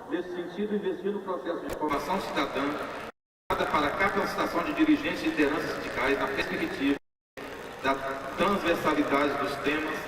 Nesse sentido, investir no processo de formação cidadã para a capacitação de dirigentes e lideranças sindicais na perspectiva da transversalidade dos temas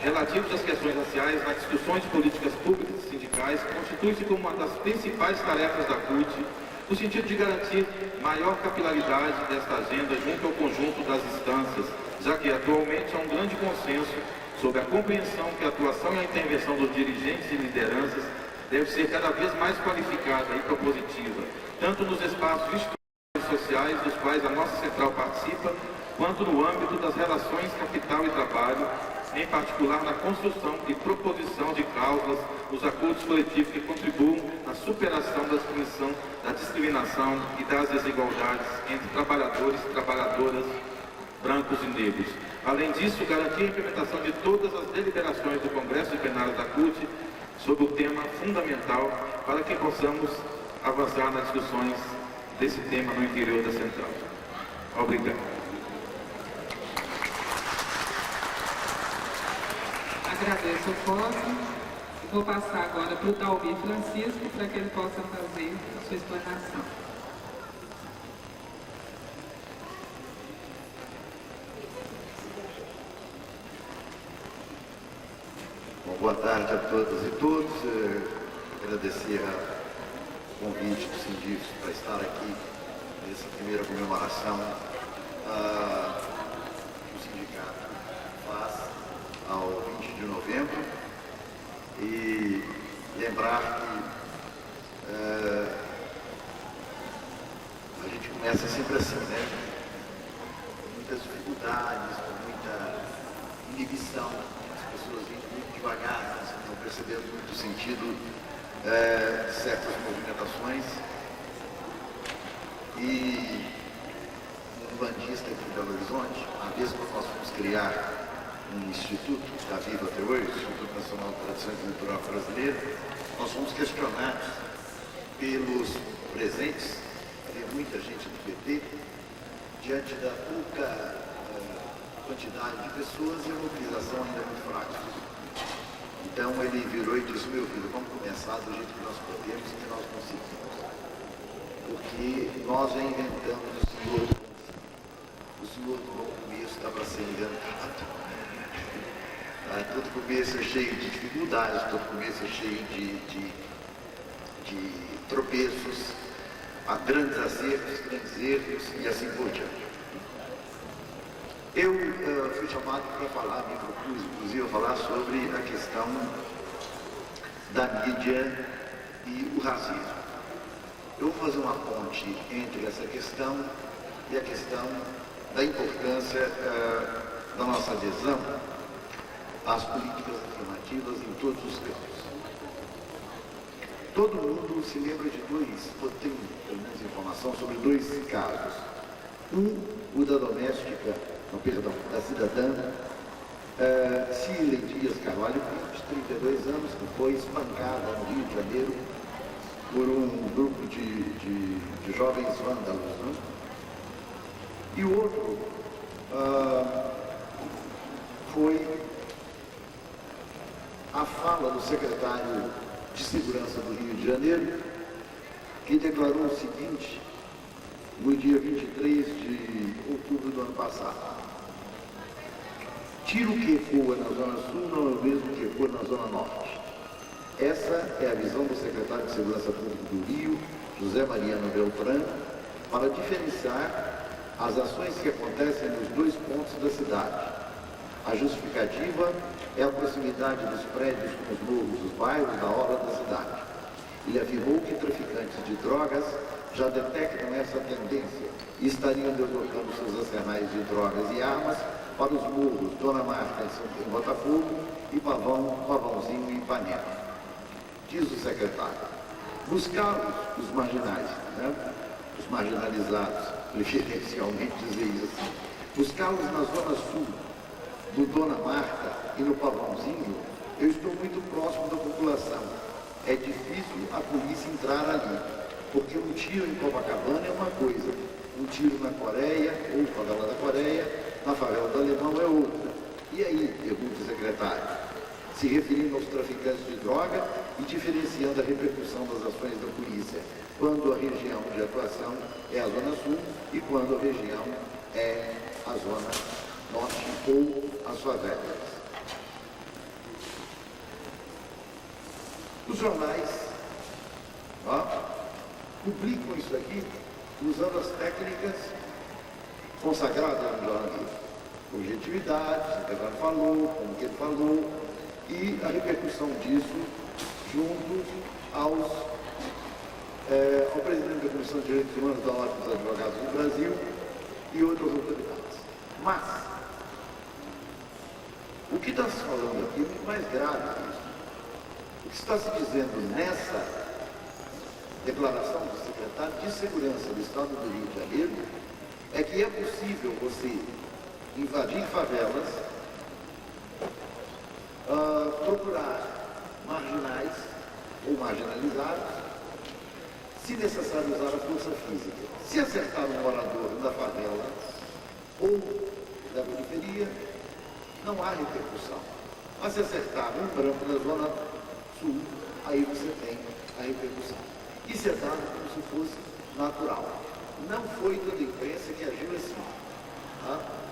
relativos às questões raciais nas discussões de políticas públicas e sindicais constitui-se como uma das principais tarefas da CUT, no sentido de garantir maior capilaridade desta agenda junto ao conjunto das instâncias, já que atualmente há um grande consenso sobre a compreensão que a atuação e a intervenção dos dirigentes e lideranças deve ser cada vez mais qualificada e propositiva, tanto nos espaços institucionais e sociais dos quais a nossa central participa, quanto no âmbito das relações capital e trabalho, em particular na construção e proposição de cláusulas nos acordos coletivos que contribuam na superação da discriminação e das desigualdades entre trabalhadores e trabalhadoras brancos e negros. Além disso, garantir a implementação de todas as deliberações do Congresso de Plenário da CUT sobre o tema fundamental para que possamos avançar nas discussões desse tema no interior da central. Obrigado. Agradeço o fórum. Vou passar agora para o Dalmir Francisco para que ele possa fazer a sua explanação. Bom, boa tarde a todas e todos. Agradecer o convite do Sindifes para estar aqui nessa primeira comemoração que o sindicato faz ao 20 de novembro e lembrar que a gente começa sempre assim, né? Com muitas dificuldades, com muita inibição, as pessoas vêm muito devagar, não percebendo muito o sentido de certas movimentações. E um bandista aqui de Belo Horizonte, uma vez que nós fomos criar um instituto, que está vivo até hoje, o Instituto Nacional de Tradição e Cultural Brasileira, nós fomos questionados pelos presentes, havia muita gente do PT, diante da pouca quantidade de pessoas e a mobilização ainda muito fraca. Então ele virou e disse: meu filho, vamos começar do jeito que nós podemos e que nós conseguimos. Porque nós já inventamos o senhor do bom fim. O senhor do bom começo está para ser inventado. Todo começo é cheio de dificuldades, todo começo é cheio de tropeços, há grandes acertos, grandes erros e assim por diante. Eu fui chamado para falar, me propus inclusive a falar sobre a questão da mídia e o racismo. Eu vou fazer uma ponte entre essa questão e a questão da importância da nossa adesão às políticas afirmativas em todos os campos. Todo mundo se lembra de dois, ou tem pelo menos informação sobre dois casos. O da doméstica, não, perdão, da cidadã Cília Dias Carvalho, de 32 anos, que foi espancada no Rio de Janeiro por um grupo de jovens vândalos. Né? E o outro foi a fala do secretário de Segurança do Rio de Janeiro, que declarou o seguinte, no dia 23 de outubro do ano passado: tiro que ecoa na Zona Sul não é o mesmo que ecoa na Zona Norte. Essa é a visão do secretário de Segurança Pública do Rio, José Mariano Beltrán, para diferenciar as ações que acontecem nos dois pontos da cidade. A justificativa é a proximidade dos prédios com os morros dos bairros da orla da cidade. Ele afirmou que traficantes de drogas já detectam essa tendência e estariam deslocando seus arsenais de drogas e armas para os morros Dona Marta em Botafogo e Pavãozinho em Ipanema. Diz o secretário: buscar os marginais, né? Os marginalizados, preferencialmente dizer isso assim, buscá-los na Zona Sul, do Dona Marta e no Pavãozinho, eu estou muito próximo da população. É difícil a polícia entrar ali, porque um tiro em Copacabana é uma coisa, um tiro na Coreia, ou favela da Coreia, na favela do Alemão é outra. E aí, pergunta o secretário, se referindo aos traficantes de droga e diferenciando a repercussão das ações da polícia, quando a região de atuação é a Zona Sul e quando a região é a Zona Norte ou as favelas. Os jornais publicam isso aqui usando as técnicas consagradas no jornalismo. Objetividade, o secretário falou, como que ele falou, e a repercussão disso junto ao presidente da Comissão de Direitos Humanos da Ordem dos Advogados do Brasil e outras autoridades. Mas, o que está se falando aqui é muito mais grave que isso. O que está se dizendo nessa declaração do secretário de Segurança do Estado do Rio de Janeiro é que é possível você invadir favelas, procurar marginais ou marginalizados, se necessário usar a força física. Se acertar um morador da favela ou da periferia, não há repercussão. Mas se acertar um branco da Zona Sul, aí você tem a repercussão. Isso é dado como se fosse natural. Não foi toda a imprensa que agiu assim.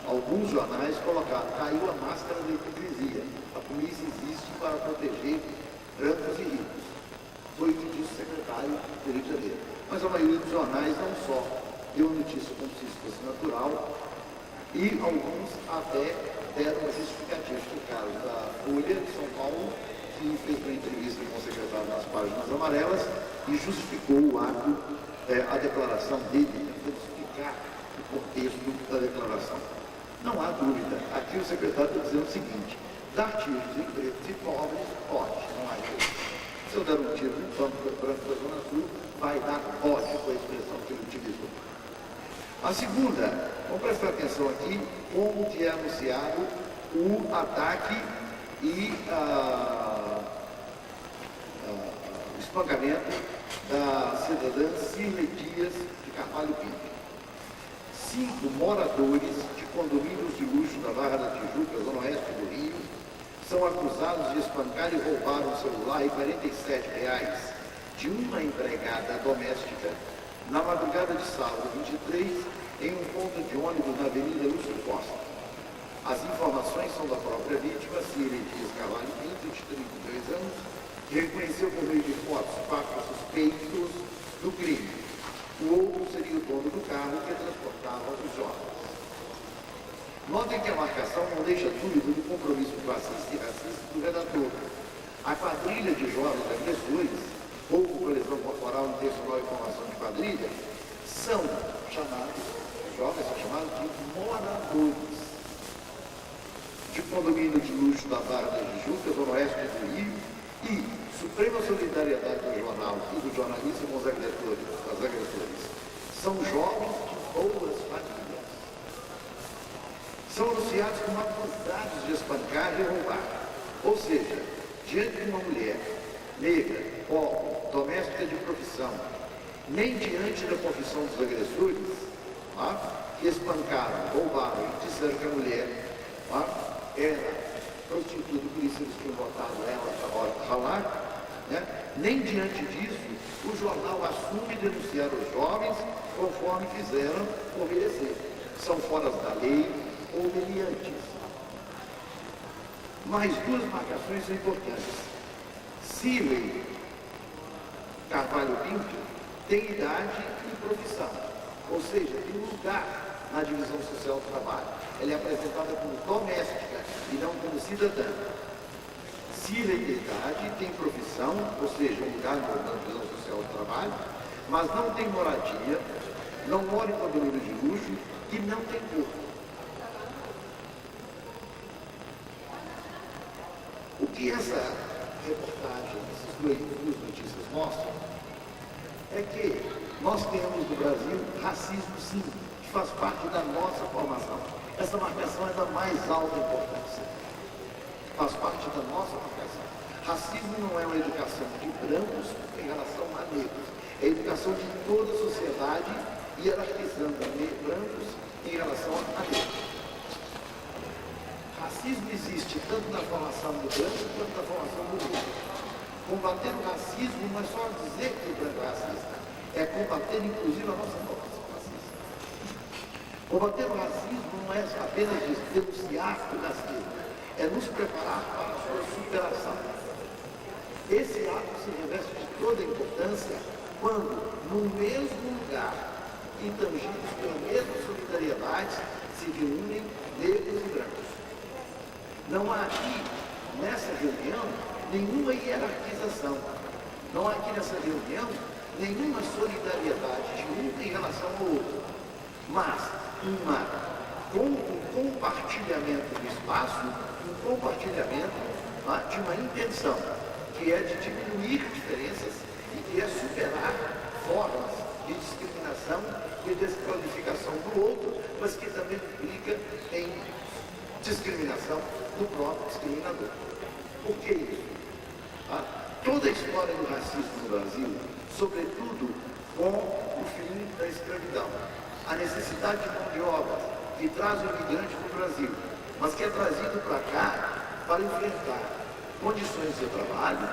Alguns jornais colocaram, caiu a máscara da hipocrisia. A polícia existe para proteger brancos e ricos. Foi o que disse o secretário do Rio de Janeiro. Mas a maioria dos jornais não só deu notícia como se isso fosse natural, e alguns até deram uma justificativa. O caso da Folha de São Paulo, que fez uma entrevista com o secretário nas páginas amarelas e justificou o ato, a declaração dele, tentando explicar o contexto da declaração. Não há dúvida, aqui o secretário está dizendo o seguinte: dar tiros em pretos e pobres pode, não há jeito. Se eu der um tiro no banco branco da Zona Sul, vai dar ódio, foi a expressão que ele utilizou. A segunda, vamos prestar atenção aqui, como que é anunciado o ataque e o espancamento da cidadã Cirlei Dias de Carvalho Pinto. 5 moradores de condomínios de luxo da Barra da Tijuca, zona oeste do Rio, são acusados de espancar e roubar um celular e R$47 de uma empregada doméstica na madrugada de sábado 23, em um ponto de ônibus na Avenida Lúcio Costa. As informações são da própria vítima, Cirlei Dias Carvalho Pinto, de 32 anos, que reconheceu por meio de fotos fatos suspeitos do crime. O outro seria o dono do carro que transportava os jovens. Notem que a marcação não deixa dúvida do compromisso classista e racista do redator. A quadrilha de jovens agressores, ou por lesão corporal intencional e formação de quadrilha, são chamados, jovens são chamados de moradores de condomínio de luxo da Barra da Tijuca, zona oeste do Rio, e suprema solidariedade do jornal e do jornalista com os agressores. São jovens de boas famílias. São anunciados como acusados de espancar e roubar. Ou seja, diante de uma mulher negra, pobre, doméstica de profissão, nem diante da confissão dos agressores, que espancaram, roubaram e disseram que a mulher era prostituta, por isso eles tinham botado ela para ralar, nem diante disso o jornal assume denunciar os jovens conforme fizeram obedecer. São fora da lei ou meliantes. Mais 2 marcações são importantes. Cirlei Carvalho Pinto tem idade e profissão, ou seja, tem lugar na divisão social do trabalho. Ela é apresentada como doméstica e não como cidadã. Cirlei tem idade, tem profissão, ou seja, um lugar na divisão social do trabalho, mas não tem moradia, não mora em condomínio de luxo e não tem corpo. O que essa reportagem, essas 2 notícias mostram, é que nós temos no Brasil racismo, sim, que faz parte da nossa formação. Essa marcação é da mais alta importância. Faz parte da nossa marcação. Racismo não é uma educação de brancos em relação a negros. É a educação de toda a sociedade hierarquizando brancos em relação a negros. Racismo racismo existe tanto na formação do branco quanto na formação do negro. Combater o racismo não é só dizer que o branco é racista, é combater inclusive a nossa formação racista. Combater o racismo não é apenas denunciar o racismo, é nos preparar para a sua superação. Esse ato se reveste de toda a importância quando, no mesmo lugar, intangidos pela mesma solidariedade, se reúnem negros e brancos. Não há aqui, nessa reunião, nenhuma hierarquização. Não há aqui nessa reunião nenhuma solidariedade de um em relação ao outro, mas um compartilhamento do espaço, um compartilhamento de uma intenção, que é de diminuir diferenças e que é superar formas de discriminação e desqualificação do outro, mas que também implica em discriminação do próprio discriminador. Por que isso? Toda a história do racismo no Brasil, sobretudo com o fim da escravidão, a necessidade de mão de obra que traz o imigrante para o Brasil, mas que é trazido para cá para enfrentar condições de trabalho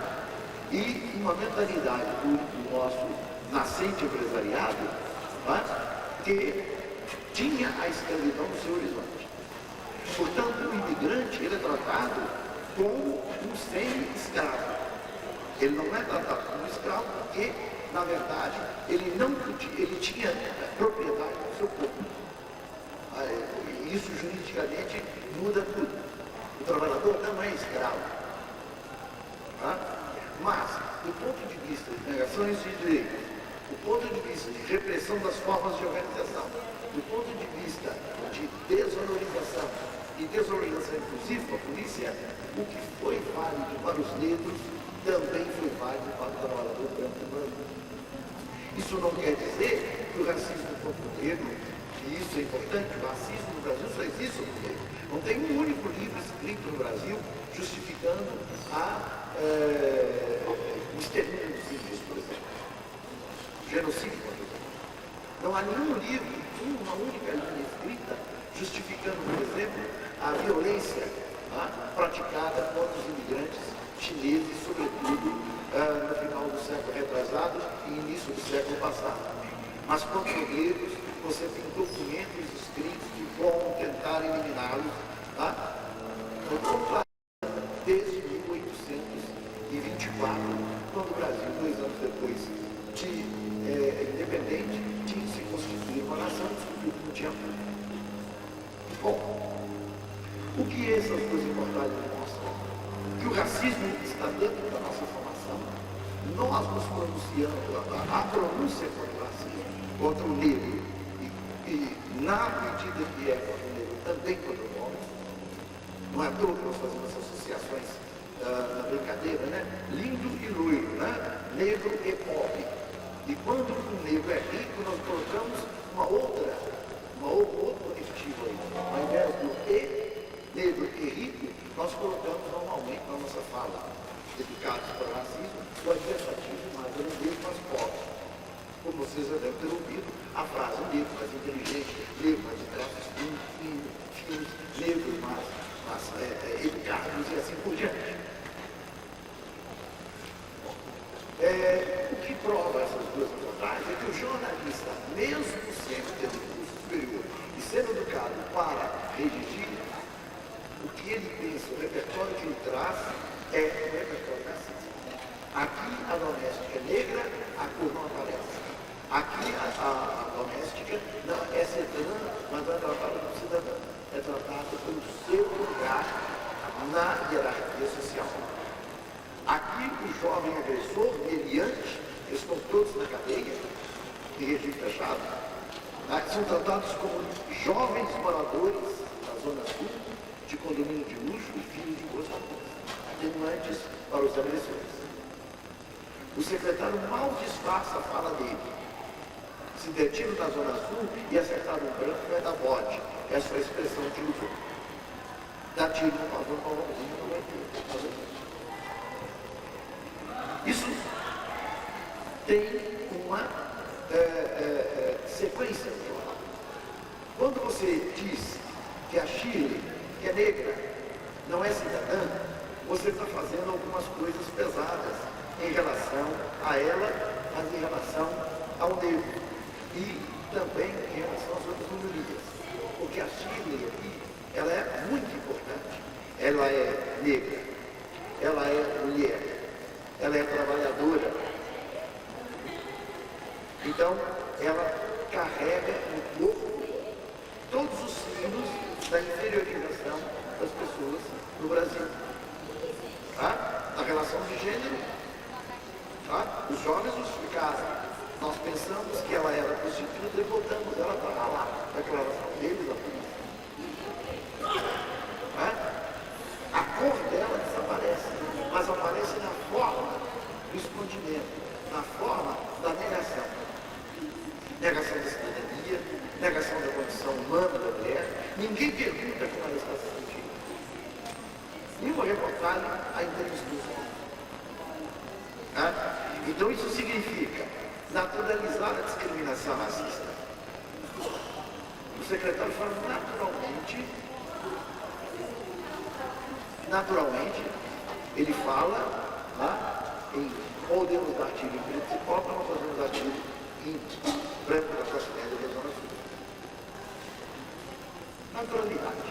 e uma mentalidade do nosso nascente empresariado que tinha a escravidão no seu horizonte. Portanto, o imigrante ele é tratado como um semi-escravo. Ele não é tratado como escravo porque, na verdade, ele tinha propriedade do seu corpo. Isso juridicamente muda tudo. O trabalhador não é escravo. Mas, do ponto de vista de negações de direitos, do ponto de vista de repressão das formas de organização, do ponto de vista de desvalorização e desorientação inclusive para a polícia, o que foi válido para os negros também foi válido para o trabalhador branco e branco. Isso não quer dizer que o racismo contra o negro, e isso é importante, o racismo no Brasil só existe no negro. Não tem um único livro escrito no Brasil justificando o extermínio dos índios, por exemplo. Genocídio, por exemplo. Não há nenhum livro, uma única linha escrita justificando, por exemplo, a violência praticada contra os imigrantes chineses, sobretudo no final do século retrasado e início do século passado. Mas contra os negros, você tem documentos escritos que vão tentar eliminá-los desde 1824, quando o Brasil, 2 anos depois de independente, tinha se constituído uma nação, descobriu que não tinha nada. Bom, o que essas duas reportagens mostram? Que o racismo está dentro da nossa formação. Nós nos pronunciamos, a pronúncia contra o racismo, contra o negro, e na medida que é contra o negro, também contra o homem. Não é à toa que nós fazemos essas associações na brincadeira, né? Lindo e loiro, né? Negro e pobre. E quando o negro é rico, nós colocamos outro adjetivo aí. Ao invés do negro e rico, nós colocamos normalmente na nossa fala, educados para o racismo, o adversativo mais negro, mais pobre. Como vocês já devem ter ouvido, a frase negro mais inteligente, negro mais de traços finos, negro mais educados e assim por diante. O que prova essas duas reportagens é que o jornalista, mesmo sendo tendo curso superior e sendo educado para redigir, o que ele pensa, o repertório que ele traz é o repertório racista. Aqui a doméstica é negra, a cor não aparece. Aqui a doméstica não é cidadã, mas não é tratada como cidadã. É tratada pelo seu lugar na hierarquia social. Aqui o jovem agressor, meliante, eles estão todos na cadeia, em regime fechado, são tratados como jovens moradores da Zona Sul, de condomínio de luxo e filhos de boas famílias, atenuantes para os agressores. O secretário mal disfarça a fala dele. Se der tiro na Zona Sul e acertar um branco, vai dar bote. Essa é a expressão que usou. Dá tiro no pavão, não vai ter. Isso tem uma sequência no jornal. Quando você diz que a Chile, que é negra, você está fazendo algumas coisas pesadas em relação a ela, mas em relação ao negro. E também em relação às outras minorias. Porque a Shirley aqui, ela é muito importante. Ela é negra, ela é mulher, ela é trabalhadora. Então, ela carrega no corpo todos os signos da inferiorização das pessoas no Brasil. Tá? Na relação de gênero, tá? Os jovens justificaram. Nós pensamos que ela era prostituta e voltamos ela para lá. A declaração deles, a polícia. Tá? A cor dela desaparece, mas aparece na forma do escondimento, na forma da negação. Negação da cidadania, negação da condição humana da mulher. Ninguém pergunta como ela está se sentindo. Nenhuma reportagem a entrevistou. Tá? Então isso significa naturalizar a discriminação racista. O secretário fala naturalmente, ele fala, tá, em podemos dar tiro em principal para não fazermos dar tiro em branco da classe média da Zona Sul. Naturalidade.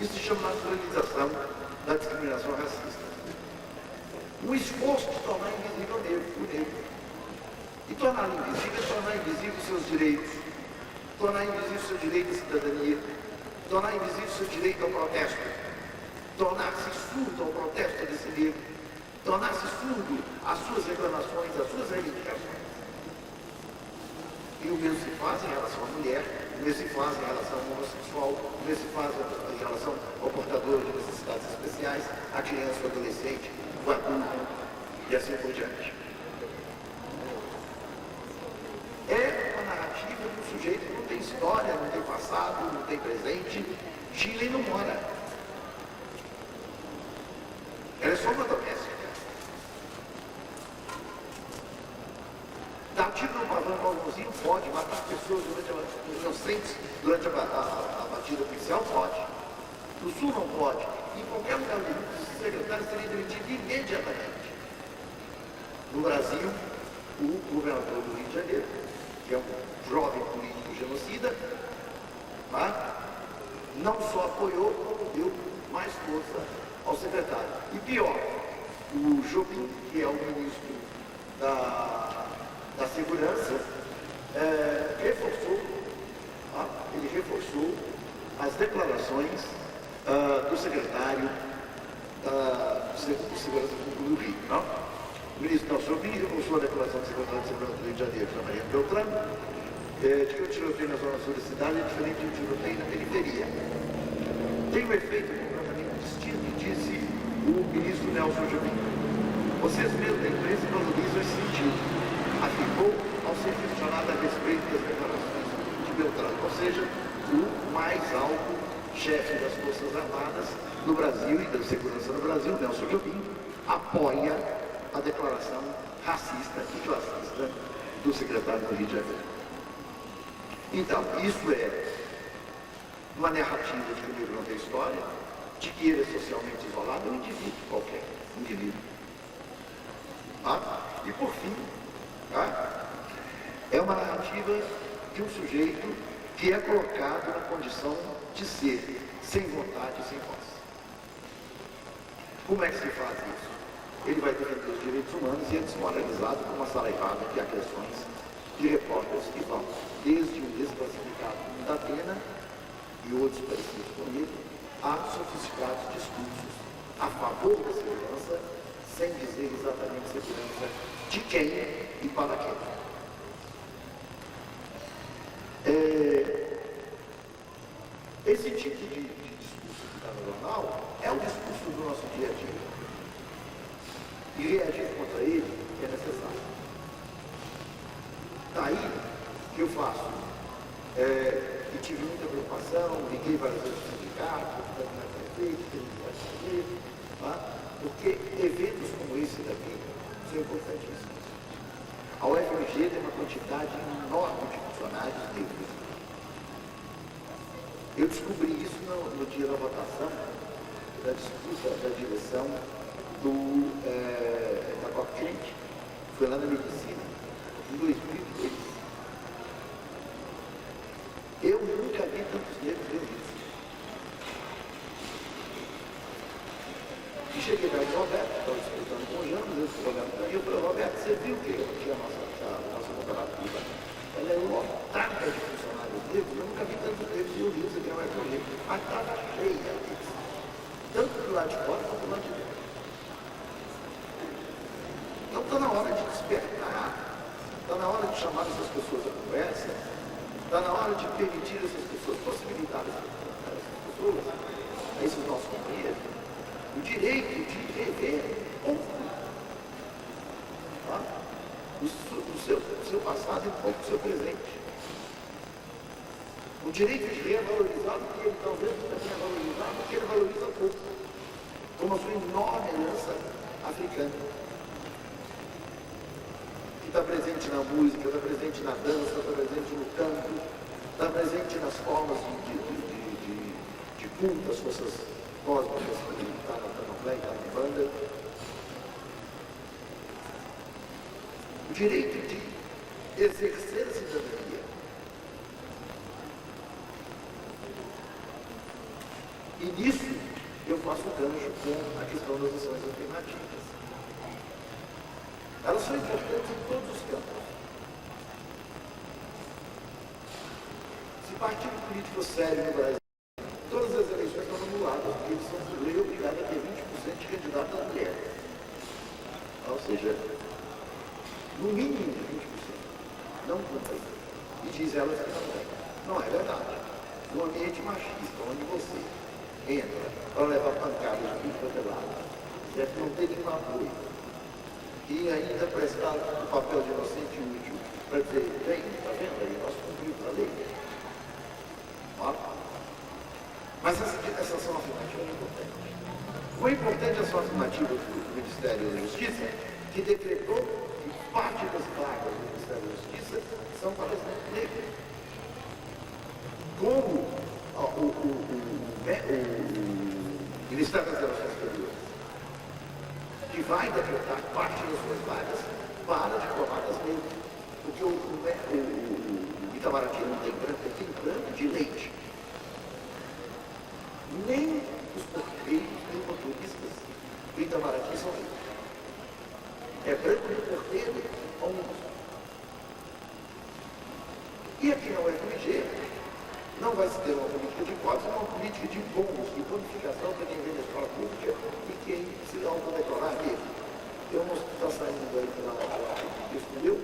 Isso se chama naturalização da discriminação racista. Um esforço de tornar invisível o negro. E tornar invisível é tornar invisível os seus direitos, tornar invisível o seu direito à cidadania, tornar invisível o seu direito ao protesto, tornar-se surdo ao protesto desse negro, tornar-se surdo às suas reclamações, às suas reivindicações. E o mesmo se faz em relação à mulher, o mesmo se faz em relação ao homossexual, o mesmo se faz em relação ao portador de necessidades especiais, à criança, ao adolescente, ao adulto e assim por diante. É uma narrativa de um sujeito que não tem história, não tem passado, não tem presente. Chile não mora. Ela é só uma doméstica. Dar tiro no pavão balãozinho pode, matar pessoas inocentes durante a batida policial pode. No Sul não pode. Em qualquer lugar do mundo, o secretário seria demitido imediatamente. No Brasil, o governador do Rio de Janeiro, que é um jovem político genocida, tá? Não só apoiou, como deu mais força ao secretário. E pior, o Jobim, que é o ministro da Segurança, reforçou as declarações do secretário de Segurança Pública do Rio. Não? O ministro Nelson Jobim reforçou a declaração do secretário de Segurança do Rio de Janeiro, José Maria Beltrán, de que o tiroteio na zona sul da cidade é diferente do tiroteio na periferia. Tem um efeito completamente distinto, disse o ministro Nelson Jobim. Vocês mesmos da imprensa valorizam esse sentido, afirmou ao ser questionado a respeito das declarações de Beltrán, ou seja, o mais alto chefe das Forças Armadas no Brasil e da segurança no Brasil, Nelson Jobim, apoia a declaração racista e classista do secretário do Rio de Janeiro. Então, isso é uma narrativa de que o negro não tem história, de que ele é socialmente isolado, é um indivíduo qualquer, indivíduo. Tá? E por fim, tá? É uma narrativa de um sujeito que é colocado na condição de ser sem vontade e sem voz. Como é que se faz isso? Ele vai defender os direitos humanos e é desmoralizado por uma saraivada de agressões de repórteres que vão desde um desclassificado da Atena e outros parecidos com ele, a sofisticados discursos a favor da segurança, sem dizer exatamente segurança de quem e para quem. Esse tipo de discurso que está no jornal é o discurso do nosso dia a dia. E reagir contra ele é necessário. Daí que eu faço. E tive muita preocupação, liguei várias vezes para o sindicato, para o prefeito, que ele vai fazer, tá? Porque eventos como esse daqui são importantíssimos. A UFMG tem uma quantidade enorme de funcionários negros. Eu descobri isso no dia da votação da disputa da direção da Cochrane, foi lá na medicina, em 2002. Eu nunca vi tantos negros reunidos. E cheguei para o Roberto, estava disputando com o Janos, eu disse, eu falei, Roberto, você viu que aqui a nossa cooperativa, ela é lotada de funcionários negros, eu nunca vi tantos negros reunidos aqui na UFG, mas estava cheia deles, tanto do lado de fora quanto do lado de dentro. Então está na hora de despertar, está na hora de chamar essas pessoas à conversa, está na hora de permitir essas pessoas, possibilitar essas pessoas, a esses nossos companheiros, o direito de rever tá? o seu passado e um pouco o seu presente. O direito de revalorizar o que ele talvez não tenha valorizado, porque ele valoriza pouco, como a sua enorme herança africana. Que está presente na música, está presente na dança, está presente no canto, está presente nas formas de culto das forças cósmicas, que está na candomblé, está na banda. O direito de exercer a cidadania. E nisso eu faço o gancho com a questão das ações afirmativas. Elas são importantes em todos os campos. Se partido político sério no Brasil, todas as eleições estão anuladas, porque eles são por lei obrigados a ter 20% de candidatos a mulher. Ou seja, no mínimo de 20%. Não cumprem. E diz elas que não tem. Não é verdade. No ambiente machista, onde você entra para levar pancadas de tudo para o lado, deve não ter nenhum apoio. E ainda prestar o papel de inocente útil para dizer, bem, está vendo aí, nós cumprimos a lei. Ó. Mas essa ação afirmativa é importante. Foi importante a ação afirmativa do Ministério da Justiça, que decretou que parte das vagas do Ministério da Justiça são para as negras. Como o Ministério das Relações Exteriores, que vai decretar parte das suas vagas para diplomatas negros. Porque o Itamaraty não tem branco, tem branco de leite. Nem os porteiros, nem os motoristas do Itamaraty são negros. É branco de porteiro ou não. E aqui na UFMG não vai se ter uma política de cotas, mas uma política de bônus, de bonificação para quem vem da escola pública e quem se autodeclarar mesmo. Eu não está saindo daí pela isso meu,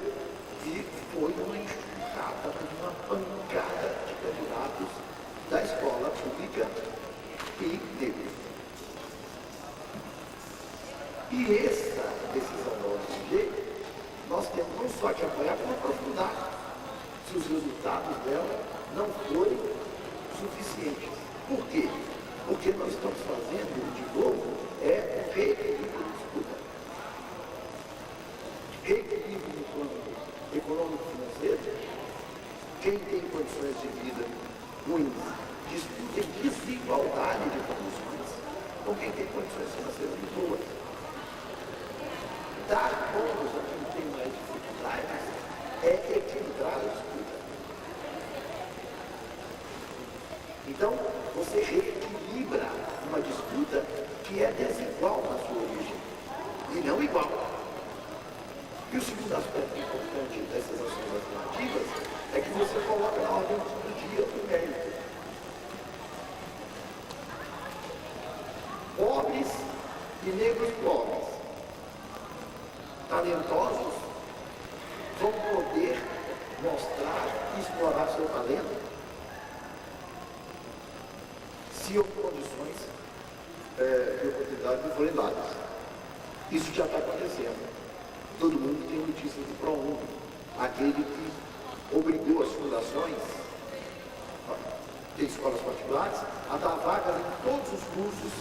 e foi uma enxurrada, uma pancada de candidatos da escola pública e negros. E essa decisão da UFMG, nós temos não só que apoiar, como aprofundar, se os resultados dela não forem suficientes. Por quê? Porque nós estamos fazendo, de novo, um reequilíbrio de disputa. Reequilíbrio no plano econômico-financeiro. Quem tem condições de vida ruins disputa em desigualdade de condições com quem tem condições financeiras muito boas. Dar bônus a quem tem mais dificuldades é equilibrar a disputa. Então, você reequilibra uma disputa que é desigual na sua origem, e não igual. E o segundo aspecto importante dessas ações afirmativas é que você coloca na ordem do dia o mérito. Pobres e negros pobres, talentosos, vão poder mostrar e explorar seu talento se houver condições de oportunidade forem dadas. Isso já está acontecendo. Todo mundo tem notícias do ProUni, aquele que obrigou as fundações, tem escolas particulares, a dar vagas em todos os cursos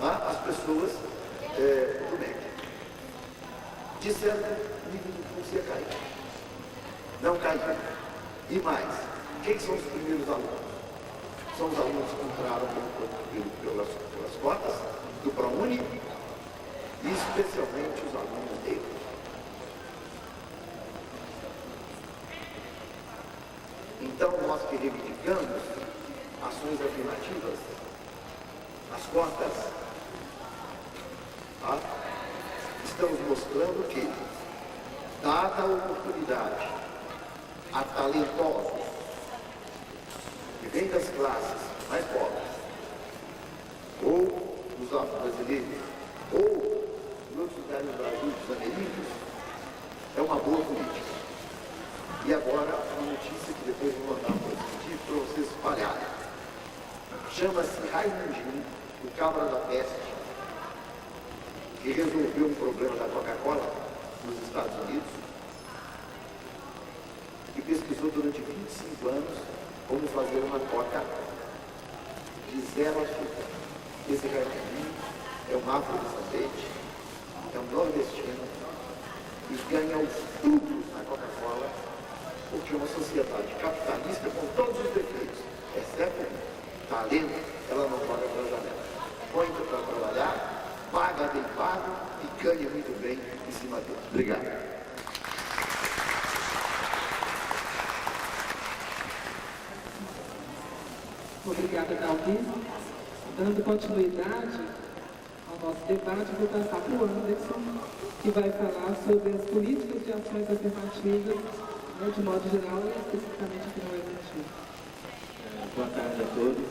às pessoas do MEC. Disseram que o nível do curso ia cair. Não caiu. E mais, quem são os primeiros alunos? são os alunos que entraram pelas cotas do ProUni, e especialmente os alunos negros. Então, nós que reivindicamos ações afirmativas, as cotas, tá? Estamos mostrando que, dada a oportunidade a talentosos que vêm das classes mais pobres, ou dos afro-brasileiros, ou em outros lugares do Brasil, dos ameríndios, é uma boa política. E agora, uma notícia que depois vou mandar para vocês espalharem. Chama-se Raimundinho, o cabra da peste, que resolveu um problema da Coca-Cola nos Estados Unidos e pesquisou durante 25 anos como fazer uma coca de zero açúcar. Esse Raimundinho é um afrodescendente, é um nordestino e ganha os frutos na Coca-Cola, porque uma sociedade capitalista com todos os defeitos, exceto talento, ela não paga para a janela. Põe para trabalhar, paga bem pago e ganha muito bem em cima dele. Obrigado. Obrigada, Dalvi. Dando continuidade ao nosso debate, vou passar para o Anderson, que vai falar sobre as políticas de ações afirmativas, né, de modo geral e especificamente aqui no Executivo. Boa tarde a todos.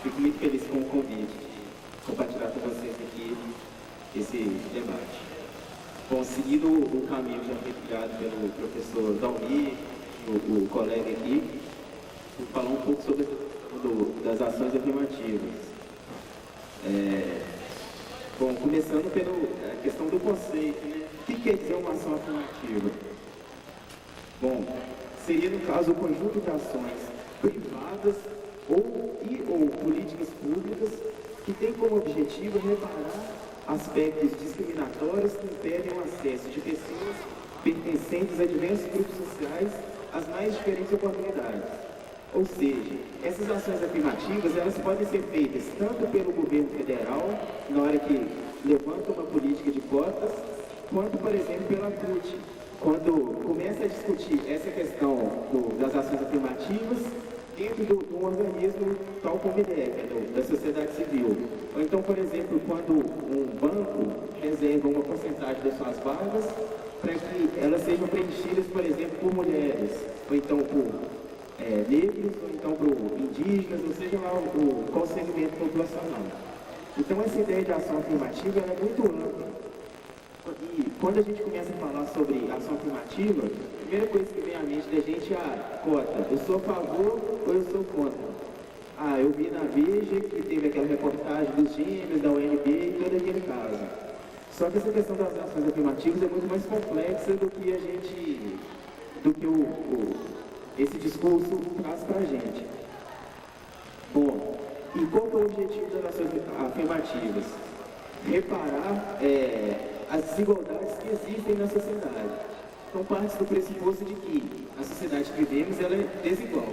Fico muito feliz com o convite de compartilhar com vocês aqui esse debate. Bom, seguindo o caminho já foi criado pelo professor Dalmi, o colega aqui, vou falar um pouco sobre das ações afirmativas. Bom, começando pela questão do conceito, né? O que quer dizer uma ação afirmativa? Bom, seria no caso o conjunto de ações privadas ou políticas públicas que tem como objetivo reparar aspectos discriminatórios que impedem o acesso de pessoas pertencentes a diversos grupos sociais às mais diferentes oportunidades. Ou seja, essas ações afirmativas, elas podem ser feitas tanto pelo governo federal, na hora que levanta uma política de cotas, quanto, por exemplo, pela CUT, quando começa a discutir essa questão das ações afirmativas dentro de um organismo tal como o IDEC, da sociedade civil. Ou então, por exemplo, quando um banco reserva uma porcentagem das suas vagas para que elas sejam preenchidas, por exemplo, por mulheres, ou então por negros, ou então por indígenas, ou seja lá qual segmento populacional. Então, essa ideia de ação afirmativa ela é muito ampla. E quando a gente começa a falar sobre ação afirmativa, a primeira coisa que vem à mente da gente é a cota. Eu sou a favor ou eu sou contra? Eu vi na Veja que teve aquela reportagem dos gêmeos, da UNB e todo aquele caso. Só que essa questão das ações afirmativas é muito mais complexa do que esse discurso traz para a gente. Bom, e qual que é o objetivo das ações afirmativas? Reparar as desigualdades que existem na sociedade. Então, parte do pressuposto de que a sociedade que vivemos ela é desigual.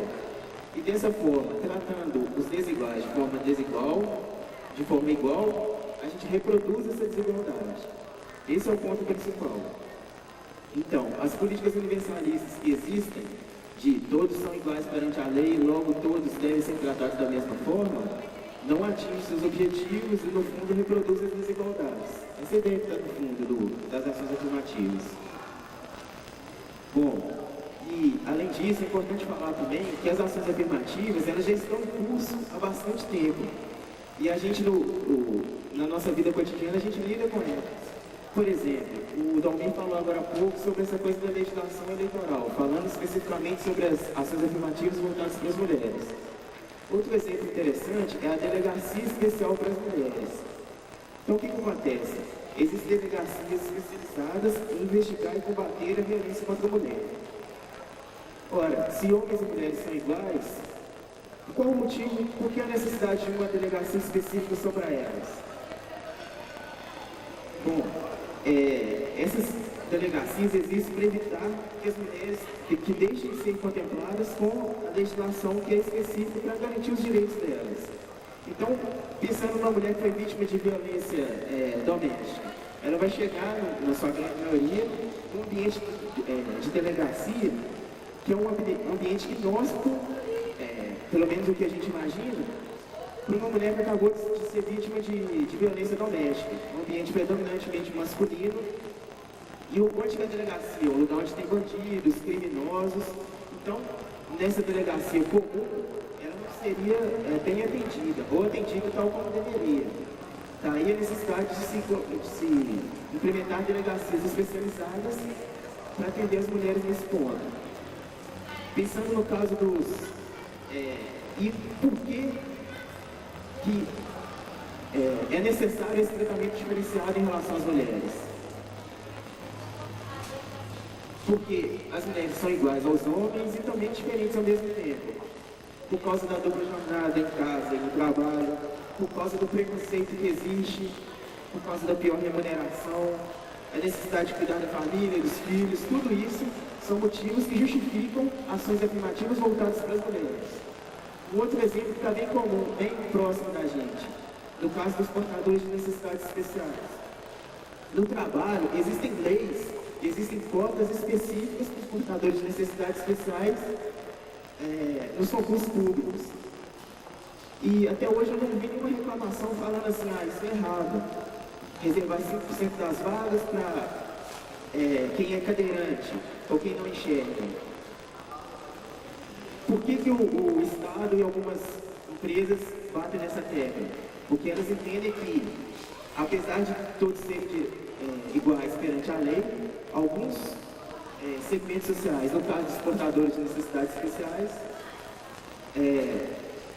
E dessa forma, tratando os desiguais de forma igual, a gente reproduz essa desigualdade. Esse é o ponto principal. Então, as políticas universalistas que existem, de todos são iguais perante a lei, logo todos devem ser tratados da mesma forma, não atingem seus objetivos e, no fundo, reproduzem as desigualdades. Essa é a ideia que está no fundo das ações afirmativas. Bom, e, além disso, é importante falar também que as ações afirmativas, elas já estão em curso há bastante tempo. E a gente, na nossa vida cotidiana, a gente lida com elas. Por exemplo, o Dalmi falou agora há pouco sobre essa coisa da legislação eleitoral, falando especificamente sobre as ações afirmativas voltadas para as mulheres. Outro exemplo interessante é a Delegacia Especial para as Mulheres. Então, o que acontece? Existem delegacias especializadas em investigar e combater a violência contra a mulher. Ora, se homens e mulheres são iguais, qual o motivo, por que a necessidade de uma delegacia específica só para elas? Bom, delegacias existem para evitar que as mulheres que deixem de ser contempladas com a legislação que é específica para garantir os direitos delas. Então, pensando numa mulher que foi vítima de violência doméstica, ela vai chegar, na sua grande maioria, num ambiente de delegacia, que é um ambiente inóspito, pelo menos o que a gente imagina, para uma mulher que acabou de ser vítima de violência doméstica, um ambiente predominantemente masculino, e onde é a delegacia, o lugar onde tem bandidos, criminosos. Então, nessa delegacia comum, ela não seria bem atendida, ou atendida tal como deveria. Daí a necessidade de se implementar delegacias especializadas para atender as mulheres nesse ponto. Pensando no caso dos... e por que é necessário esse tratamento diferenciado em relação às mulheres? Porque as mulheres são iguais aos homens e também diferentes ao mesmo tempo. Por causa da dupla jornada em casa e no trabalho, por causa do preconceito que existe, por causa da pior remuneração, a necessidade de cuidar da família, dos filhos, tudo isso são motivos que justificam ações afirmativas voltadas para as mulheres. Um outro exemplo que está bem comum, bem próximo da gente, no caso dos portadores de necessidades especiais. No trabalho, existem leis, existem cotas específicas para os portadores de necessidades especiais nos concursos públicos. E até hoje eu não vi nenhuma reclamação falando assim, isso é errado. Reservar 5% das vagas para quem é cadeirante ou quem não enxerga. Por que o Estado e algumas empresas batem nessa tecla? Porque elas entendem que, apesar de todos serem iguais perante a lei, alguns segmentos sociais, no caso dos portadores de necessidades especiais,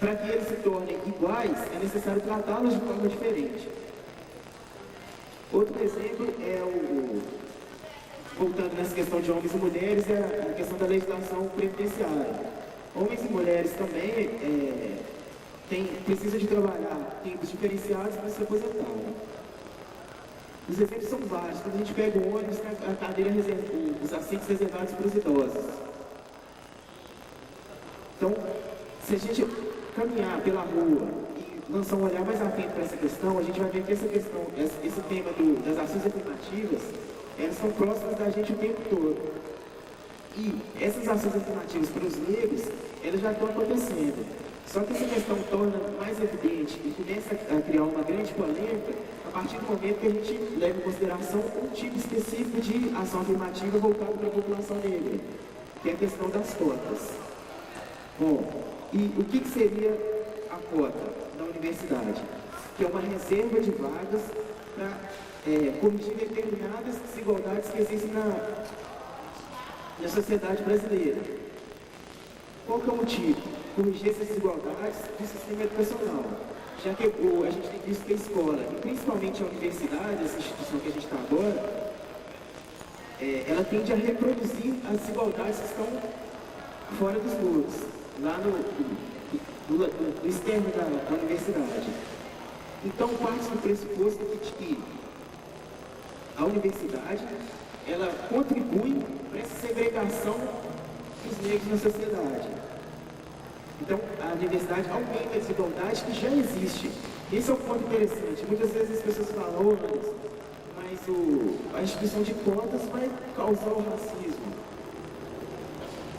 para que eles se tornem iguais, é necessário tratá-los de forma diferente. Outro exemplo voltando nessa questão de homens e mulheres, é a questão da legislação previdenciária. Homens e mulheres também precisam de trabalhar tempos diferenciados para se aposentar. Os exemplos são vários. Quando a gente pega o ônibus, a cadeira os assentos reservados para os idosos. Então, se a gente caminhar pela rua e lançar um olhar mais atento para essa questão, a gente vai ver que essa questão, esse tema das ações afirmativas, elas são próximas da gente o tempo todo. E essas ações afirmativas para os negros, elas já estão acontecendo. Só que essa questão torna mais evidente e começa a criar uma grande polêmica a partir do momento que a gente leva em consideração um tipo específico de ação afirmativa voltado para a população negra, que é a questão das cotas. Bom, e o que seria a cota na universidade? Que é uma reserva de vagas para corrigir determinadas desigualdades que existem na sociedade brasileira. Qual que é o motivo? Corrigir essas desigualdades do sistema educacional. Já que a gente tem visto que a escola, e principalmente a universidade, essa instituição que a gente está agora, ela tende a reproduzir as desigualdades que estão fora dos muros, lá no externo da universidade. Então, parte do pressuposto de que a universidade, ela contribui para essa segregação dos negros na sociedade. Então, a universidade aumenta a desigualdade que já existe. Esse é um ponto interessante. Muitas vezes as pessoas falam, mas a instituição de cotas vai causar o racismo.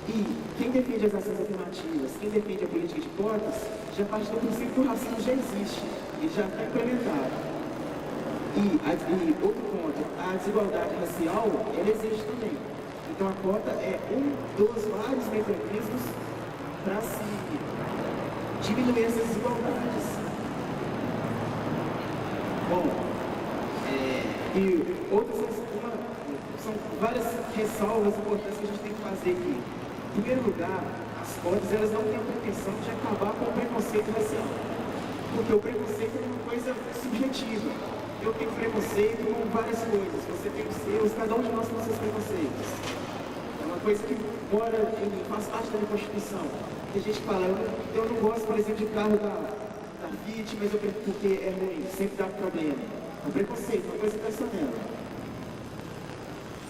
E quem defende as ações afirmativas, quem defende a política de cotas, já parte do princípio que o racismo já existe, ele já está implementado. E outro ponto, a desigualdade racial, ela existe também. Então a cota é um dos vários mecanismos para se diminuir essas desigualdades. Bom, são várias ressalvas importantes que a gente tem que fazer aqui. Em primeiro lugar, as cotas elas não têm a pretensão de acabar com o preconceito racial. Porque o preconceito é uma coisa subjetiva. Eu tenho preconceito com várias coisas, você tem os seus, cada um de nós tem os seus preconceitos. É uma coisa que faz parte da minha Constituição. Tem gente que fala, eu não gosto, por exemplo, de carro da Fiat, mas porque é ruim, sempre dá problema. É um preconceito, uma coisa que está nela.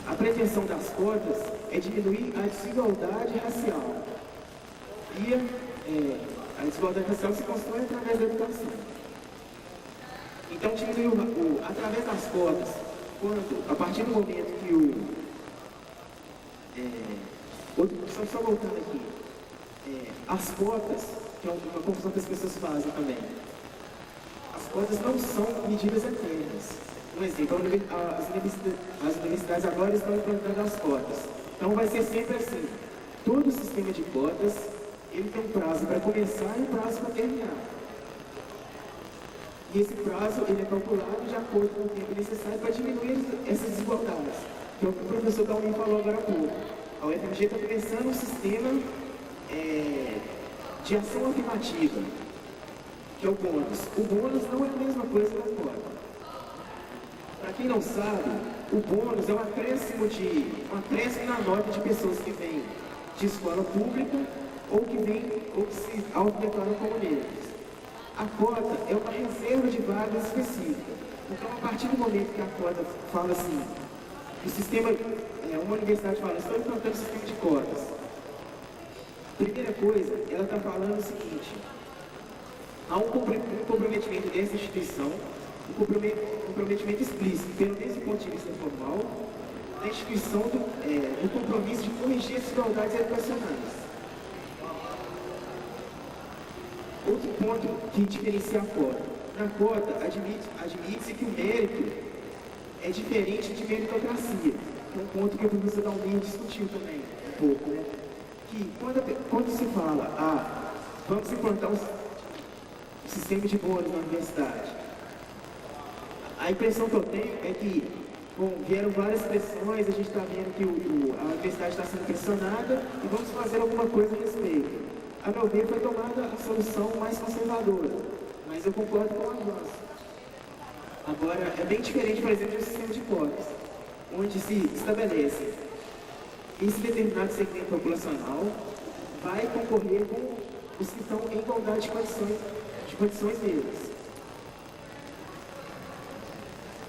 a pretensão das cotas é diminuir a desigualdade racial. E a desigualdade racial se constrói através da educação. Então, diminuir através das cotas, a partir do momento que só voltando aqui, as cotas, que é uma confusão que as pessoas fazem também, as cotas não são medidas eternas. Um exemplo, as universidades agora estão implantando as cotas. Então vai ser sempre assim. Todo o sistema de cotas, ele tem um prazo para começar e um prazo para terminar. E esse prazo, ele é calculado de acordo com o tempo necessário para diminuir essas desigualdades. Que é o que o professor Dalmin falou agora há pouco. A UFMG está começando um sistema de ação afirmativa, que é o bônus. O bônus não é a mesma coisa que a cota. Para quem não sabe, o bônus é um acréscimo na nota de pessoas que vêm de escola pública ou que se autodeclaram como negros. A cota é uma reserva de vagas específica. Então, a partir do momento que a cota fala assim, o sistema, uma universidade fala, estou implantando o sistema de cotas. Primeira coisa, ela está falando o seguinte, há um comprometimento dessa instituição, um comprometimento explícito, pelo menos do ponto de vista formal, da instituição do compromisso de corrigir as desigualdades educacionais. Outro ponto que diferencia a cota. Na cota, admite-se que o mérito é diferente de meritocracia, que é um ponto que o professor Dalmin discutiu também um pouco, né? Que quando se fala, vamos implantar um sistema de bônus na universidade, a impressão que eu tenho é que, vieram várias pressões, a gente está vendo que a universidade está sendo pressionada e vamos fazer alguma coisa a respeito. A meu ver, foi tomada a solução mais conservadora, mas eu concordo com o avanço. Agora, é bem diferente, por exemplo, do sistema de cotas, onde se estabelece esse determinado segmento populacional vai concorrer com os que estão em igualdade de condições deles.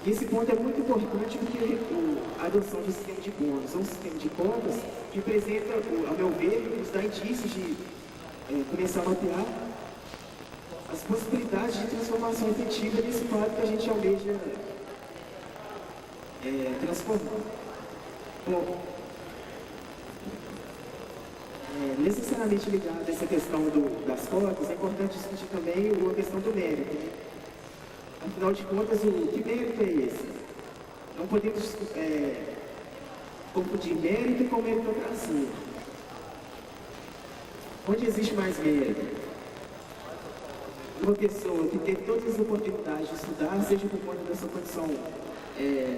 E esse ponto é muito importante porque a adoção de sistema de bônus ou sistema de cotas representa, a meu ver, nos dá indícios de começar a mapear as possibilidades de transformação efetiva nesse quadro que a gente almeja transformar. Bom, necessariamente ligado a essa questão das cotas, é importante discutir também a questão do mérito. Né? Afinal de contas, que mérito é esse? Não podemos confundir mérito com meritocracia. Onde existe mais mérito? Uma pessoa que teve todas as oportunidades de estudar, seja por conta da sua condição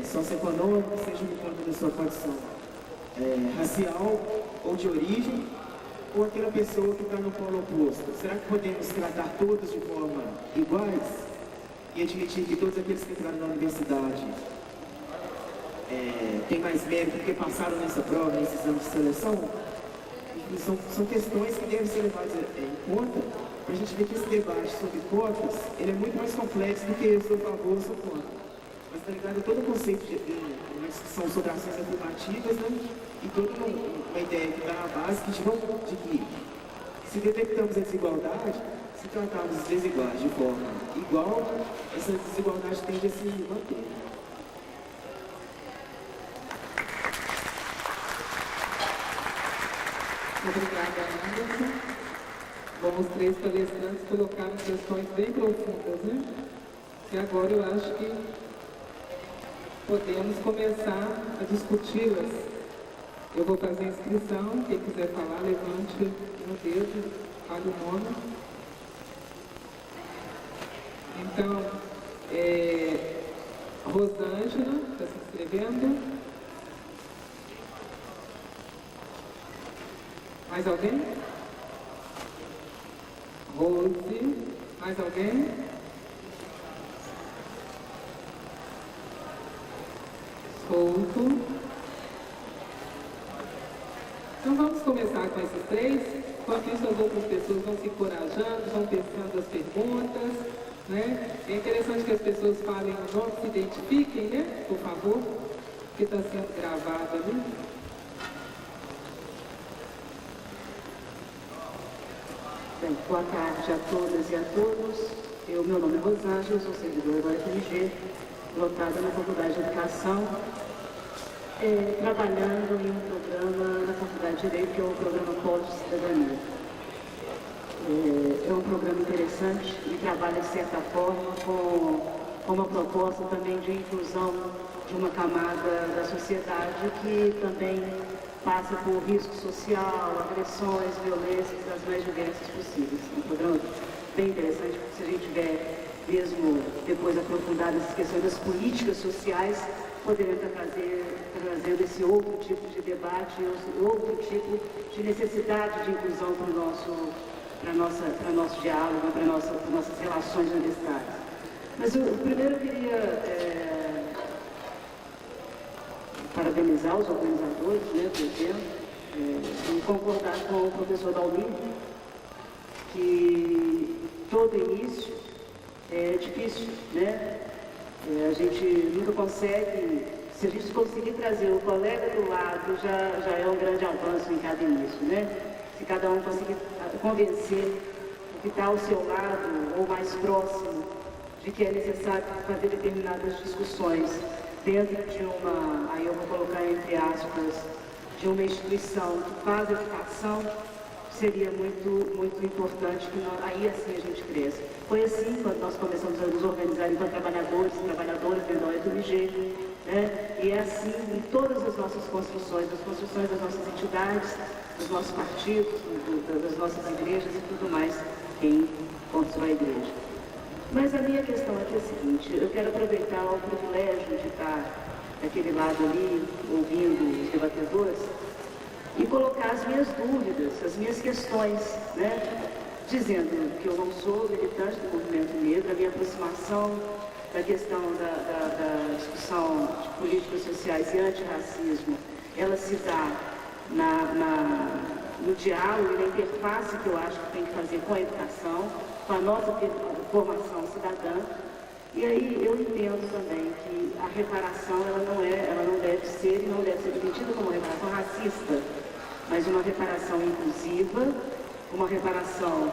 socioeconômica, seja por conta da sua condição racial ou de origem, ou aquela pessoa que está no polo oposto. Será que podemos tratar todos de forma iguais e admitir que todos aqueles que entraram na universidade têm mais mérito porque passaram nessa prova, nesses exame de seleção? São questões que devem ser levadas em conta para a gente ver que esse debate sobre cotas ele é muito mais complexo do que eu sou a favor ou sou contra. Mas está ligado a todo o conceito de uma discussão sobre ações afirmativas, né? E toda uma ideia que está na base de que se detectamos a desigualdade, se tratarmos os desiguais de forma igual, essa desigualdade tende a se manter. Obrigada, Anderson. Bom, os três palestrantes colocaram questões bem profundas, né? E agora eu acho que podemos começar a discuti-las. Eu vou fazer a inscrição, quem quiser falar, levante o dedo, fale o nome. Então, Rosângela está se inscrevendo. Mais alguém? Rose. Mais alguém? Souto. Então vamos começar com esses três. Enquanto isso, as outras pessoas vão se encorajando, vão pensando as perguntas, né? É interessante que as pessoas falem o nome, se identifiquem, né? Por favor. que está sendo gravado ali. Bem, boa tarde a todas e a todos. Meu nome é Rosângela, sou servidora da UFMG, lotada na Faculdade de Educação, trabalhando em um programa na Faculdade de Direito, que é o programa Polo de Cidadania. É um programa interessante e trabalha, de certa forma, com uma proposta também de inclusão de uma camada da sociedade que também passa por risco social, agressões, violências, das mais diversas possíveis. É um programa bem interessante, porque se a gente tiver mesmo depois aprofundado essas questões das políticas sociais, poderia estar trazendo esse outro tipo de debate, outro tipo de necessidade de inclusão para o nosso diálogo, para nossas relações universitárias. Mas eu primeiro queria parabenizar os organizadores, né, do evento, e concordar com o professor Dalmir, que todo início é difícil, né? A gente nunca consegue, se a gente conseguir trazer o colega do lado, já é um grande avanço em cada início, né? Se cada um conseguir convencer o que está ao seu lado ou mais próximo de que é necessário fazer determinadas discussões dentro de aí eu vou colocar entre aspas, de uma instituição que faz educação, seria muito importante que aí assim a gente cresça. Foi assim quando nós começamos a nos organizar enquanto trabalhadores e trabalhadoras dentro da UFMG, né? E é assim em todas as nossas construções, das construções das nossas entidades, dos nossos partidos, das nossas igrejas e tudo mais, quem constrói a igreja. Mas a minha questão aqui é a seguinte, eu quero aproveitar o privilégio de estar daquele lado ali, ouvindo os debatedores, e colocar as minhas dúvidas, as minhas questões, né? Dizendo que eu não sou militante do movimento negro, a minha aproximação da questão da discussão de políticas sociais e antirracismo, ela se dá no diálogo e na interface que eu acho que tem que fazer com a educação, com a nossa formação cidadã. E aí eu entendo também que a reparação ela não deve ser e não deve ser entendida como reparação racista, mas uma reparação inclusiva, uma reparação,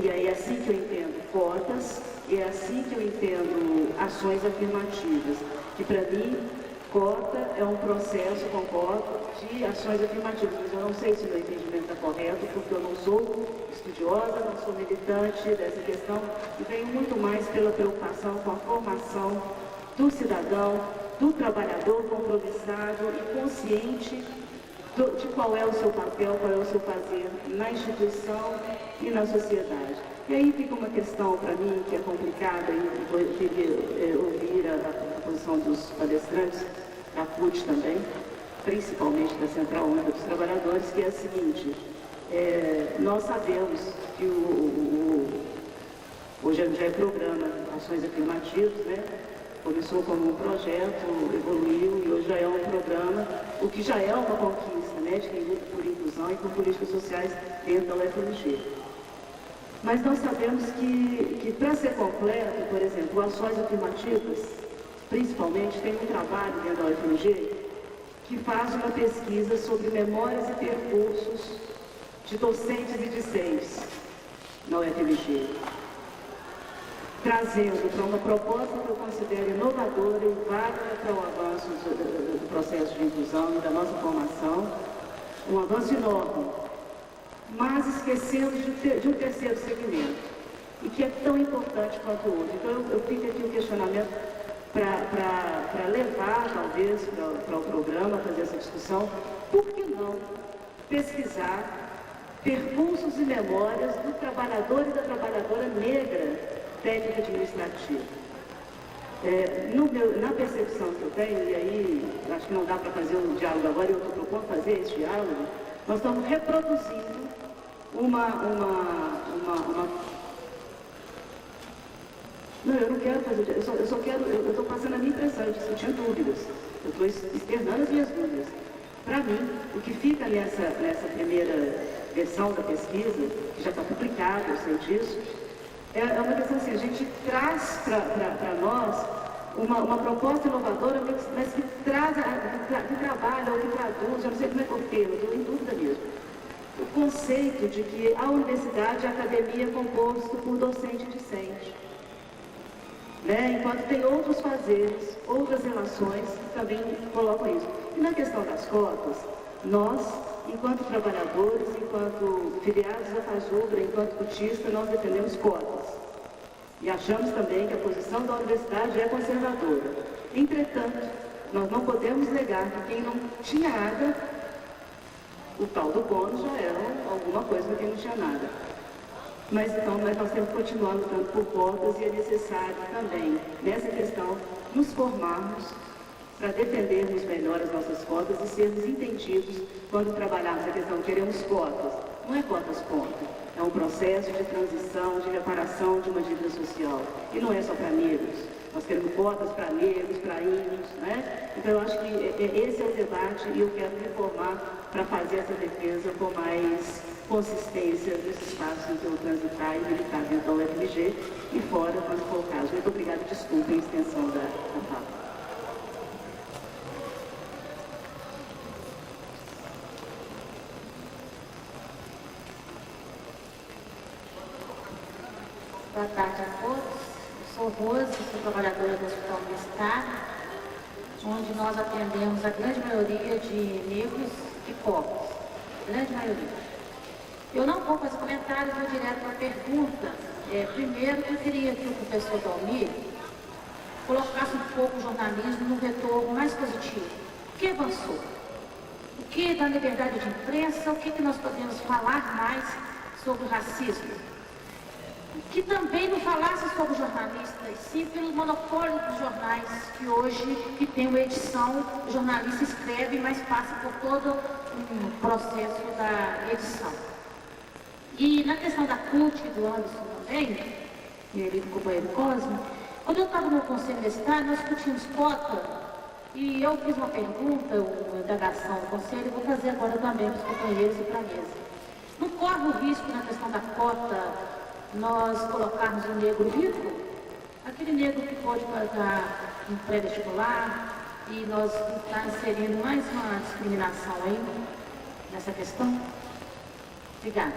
e aí é assim que eu entendo cotas, e é assim que eu entendo ações afirmativas, que para mim cota é um processo, concordo, de ações afirmativas, mas eu não sei se o meu entendimento está correto, porque eu não sou estudiosa, não sou militante dessa questão, e venho muito mais pela preocupação com a formação do cidadão, do trabalhador compromissado e consciente de qual é o seu papel, qual é o seu fazer na instituição e na sociedade. E aí fica uma questão para mim que é complicada, e eu queria ouvir a posição dos palestrantes, da CUT também, principalmente da Central Única dos Trabalhadores, que é a seguinte, nós sabemos que hoje já é programa Ações Afirmativas, né? Começou como um projeto, evoluiu e hoje já é um programa, o que já é uma conquista, né, de quem luta por inclusão e por políticas sociais dentro da UFMG. Mas nós sabemos que para ser completo, por exemplo, ações afirmativas, principalmente, tem um trabalho dentro da UFMG que faz uma pesquisa sobre memórias e percursos de docentes e discentes na UFMG, trazendo para uma proposta que eu considero inovadora e válida para o avanço do processo de inclusão e da nossa formação, um avanço enorme, mas esquecendo de um terceiro segmento, e que é tão importante quanto o outro. Então eu fico aqui o questionamento para levar, talvez, para o programa, fazer essa discussão, por que não pesquisar percursos e memórias do trabalhador e da trabalhadora negra técnica administrativa. Na percepção que eu tenho, e aí acho que não dá para fazer um diálogo agora, eu estou propondo fazer esse diálogo, nós estamos reproduzindo Não, eu não quero fazer, eu estou passando a minha impressão, eu tinha dúvidas, eu estou externando as minhas dúvidas. Para mim, o que fica nessa primeira versão da pesquisa, que já está publicada, eu sei disso, é uma questão assim, a gente traz para nós uma proposta inovadora, mas que trabalha ou que traduz, eu não sei como é que eu termo, estou em dúvida mesmo, o conceito de que a universidade e a academia é composto por docente e discente. Né? Enquanto tem outros fazeres, outras relações que também colocam isso. E na questão das cotas, nós, enquanto trabalhadores, enquanto filiados da FAJUBRA, enquanto cotistas, nós defendemos cotas. E achamos também que a posição da universidade é conservadora. Entretanto, nós não podemos negar que quem não tinha nada, o tal do bônus já era alguma coisa para quem não tinha nada. Mas então nós temos que continuar lutando por cotas e é necessário também, nessa questão, nos formarmos para defendermos melhor as nossas cotas e sermos entendidos quando trabalharmos a questão queremos cotas. Não é cotas contra, é um processo de transição, de reparação de uma dívida social. E não é só para negros, nós queremos cotas para negros, para índios, né? Então eu acho que esse é o debate e eu quero me formar para fazer essa defesa com mais consistência nos espaços em que eu vou transitar e militar dentro da UFMG e fora, quando for o caso. Muito obrigada, desculpem a extensão da fala. Boa tarde a todos. Eu sou Rose, sou trabalhadora do Hospital Universitário, onde nós atendemos a grande maioria de negros e pobres. Grande maioria. Eu não vou fazer comentários, vou direto para a pergunta. Primeiro, eu queria que o professor Dalmir colocasse um pouco o jornalismo no retorno mais positivo. O que avançou? O que da liberdade de imprensa? O que nós podemos falar mais sobre o racismo? Que também não falasse sobre jornalistas, sim pelo monopólio dos jornais, que hoje, que tem uma edição, o jornalista escreve, mas passa por todo o processo da edição. E na questão da CUT e do Anderson também, ele do companheiro Cosme, quando eu estava no Conselho Universitário, nós discutimos cota, e eu fiz uma pergunta, uma indagação no Conselho, e vou fazer agora também para os companheiros e para a mesa. Não corre o risco na questão da cota nós colocarmos um negro rico, aquele negro que pode pagar um pré-vestibular, e nós está inserindo mais uma discriminação aí nessa questão? Obrigada.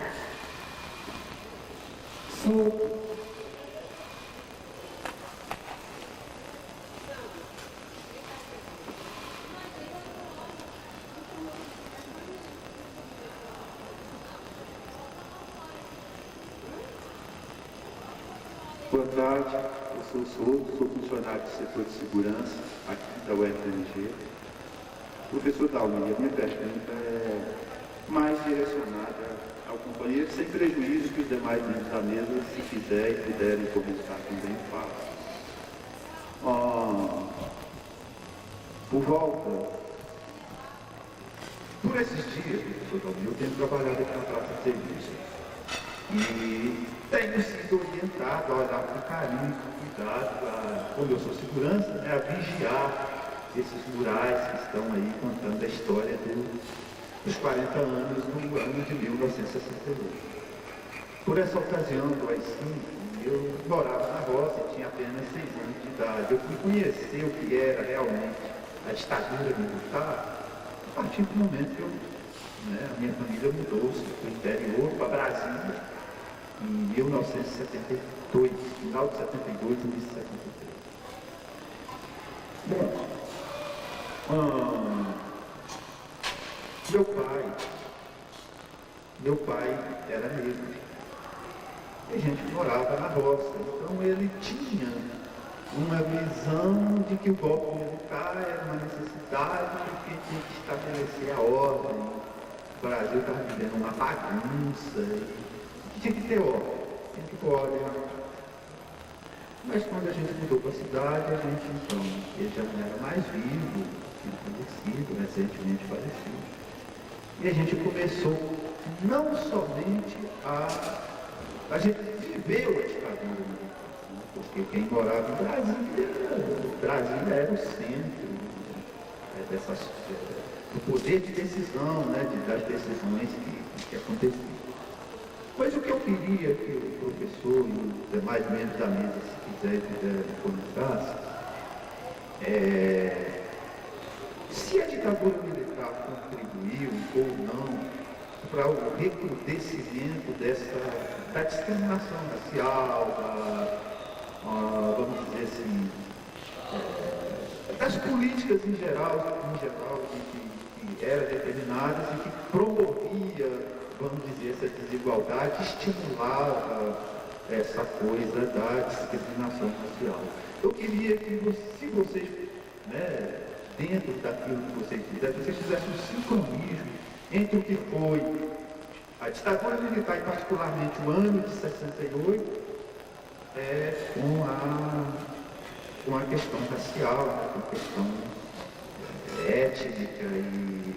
Boa tarde, eu sou funcionário do setor de segurança aqui da UFMG. Professor Dalmir, a minha pergunta é mais direcionada ao companheiro, sem prejuízo que os demais membros da mesa, se quiser e puderem comentar também, façam. Por esses dias, professor Dalmir, eu tenho trabalhado aqui na praça de serviço e tenho sido orientado a olhar com carinho, com cuidado, como eu sou segurança, né, a vigiar esses murais que estão aí contando a história dos 40 anos do ano de 1968. Por essa ocasião, eu morava na roça, tinha apenas 6 anos de idade. Eu fui conhecer o que era realmente a ditadura militar a partir do momento que a minha família mudou-se do interior para Brasília em 1972, final de 72, início de 73. Bom, meu pai era negro. E a gente morava na roça. Então ele tinha uma visão de que o golpe militar era uma necessidade, que tinha que estabelecer a ordem. O Brasil estava vivendo uma bagunça. Tinha que ter ordem, tinha que ter ordem. Mas quando a gente mudou para a cidade, a gente então, ele já não era mais vivo, tinha falecido, recentemente falecido. E a gente começou não somente a gente viveu a ditadura militar, porque quem morava em Brasília era o centro do poder de decisão, das decisões que aconteciam. Mas o que eu queria que o professor e os demais membros da mesa, se quiserem, comentassem, Se a ditadura militar contribuiu ou não para o recrudescimento da discriminação racial, vamos dizer assim, das políticas em geral que eram determinadas e que promovia, vamos dizer, essa desigualdade, estimulava essa coisa da discriminação racial. Eu queria que, se vocês, dentro daquilo que vocês fizessem um sincronismo entre o que foi a ditadura militar, e particularmente o ano de 68, com a questão racial, com a questão étnica e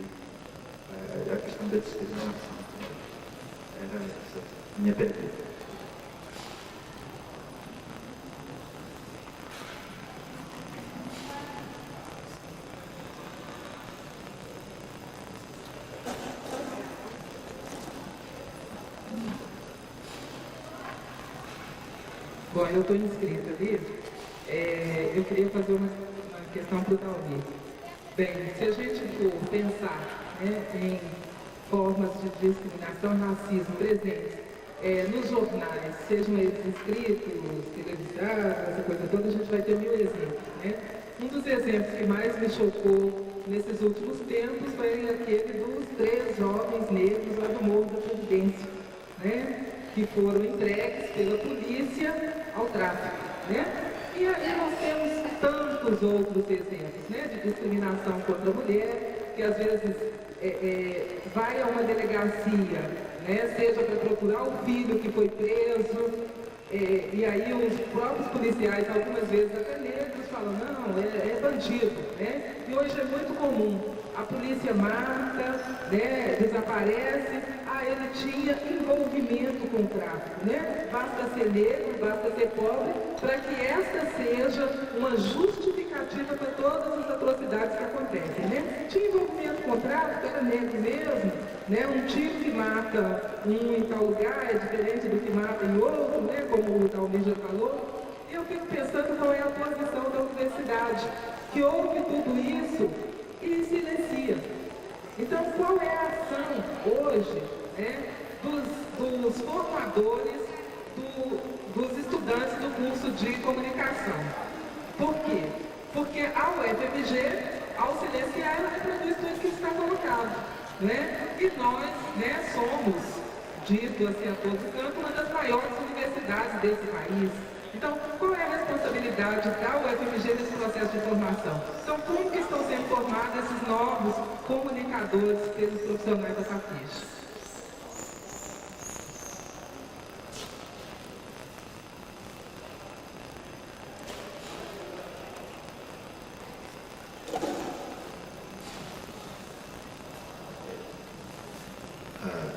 a questão da discriminação. Era essa a minha pergunta. Bom, eu estou inscrita ali. Eu queria fazer uma questão para o Dalmi. Bem, se a gente for pensar em formas de discriminação e racismo presentes nos jornais, sejam eles escritos, televisados, essa coisa toda, a gente vai ter 1000 exemplos. Um dos exemplos que mais me chocou nesses últimos tempos foi aquele dos 3 jovens negros lá do Morro da Providência, que foram entregues pela polícia ao tráfico. E aí nós temos tantos outros exemplos de discriminação contra a mulher, que às vezes vai a uma delegacia, seja para procurar o filho que foi preso, e aí os próprios policiais, algumas vezes até negros, falam, não, é bandido. E hoje é muito comum, a polícia mata, desaparece, ele tinha envolvimento com o tráfico. Basta ser negro, basta ser pobre, para que esta seja uma justificativa para todas as atrocidades que acontecem. Tinha envolvimento com o tráfico, era negro mesmo, um tiro que mata um em tal lugar é diferente do que mata em outro, como o Dalmi já falou. E eu fico pensando qual é a posição da universidade, que ouve tudo isso e silencia. Então, qual é a ação hoje dos formadores, dos estudantes do curso de comunicação? Por quê? Porque a UFMG, ao silenciar, ela reproduz tudo que está colocado. E nós somos, dito assim a todo canto, uma das maiores universidades desse país. Então, qual é a responsabilidade da UFMG nesse processo de formação? Então, como que estão sendo formados esses novos comunicadores pelos profissionais da FAFISH?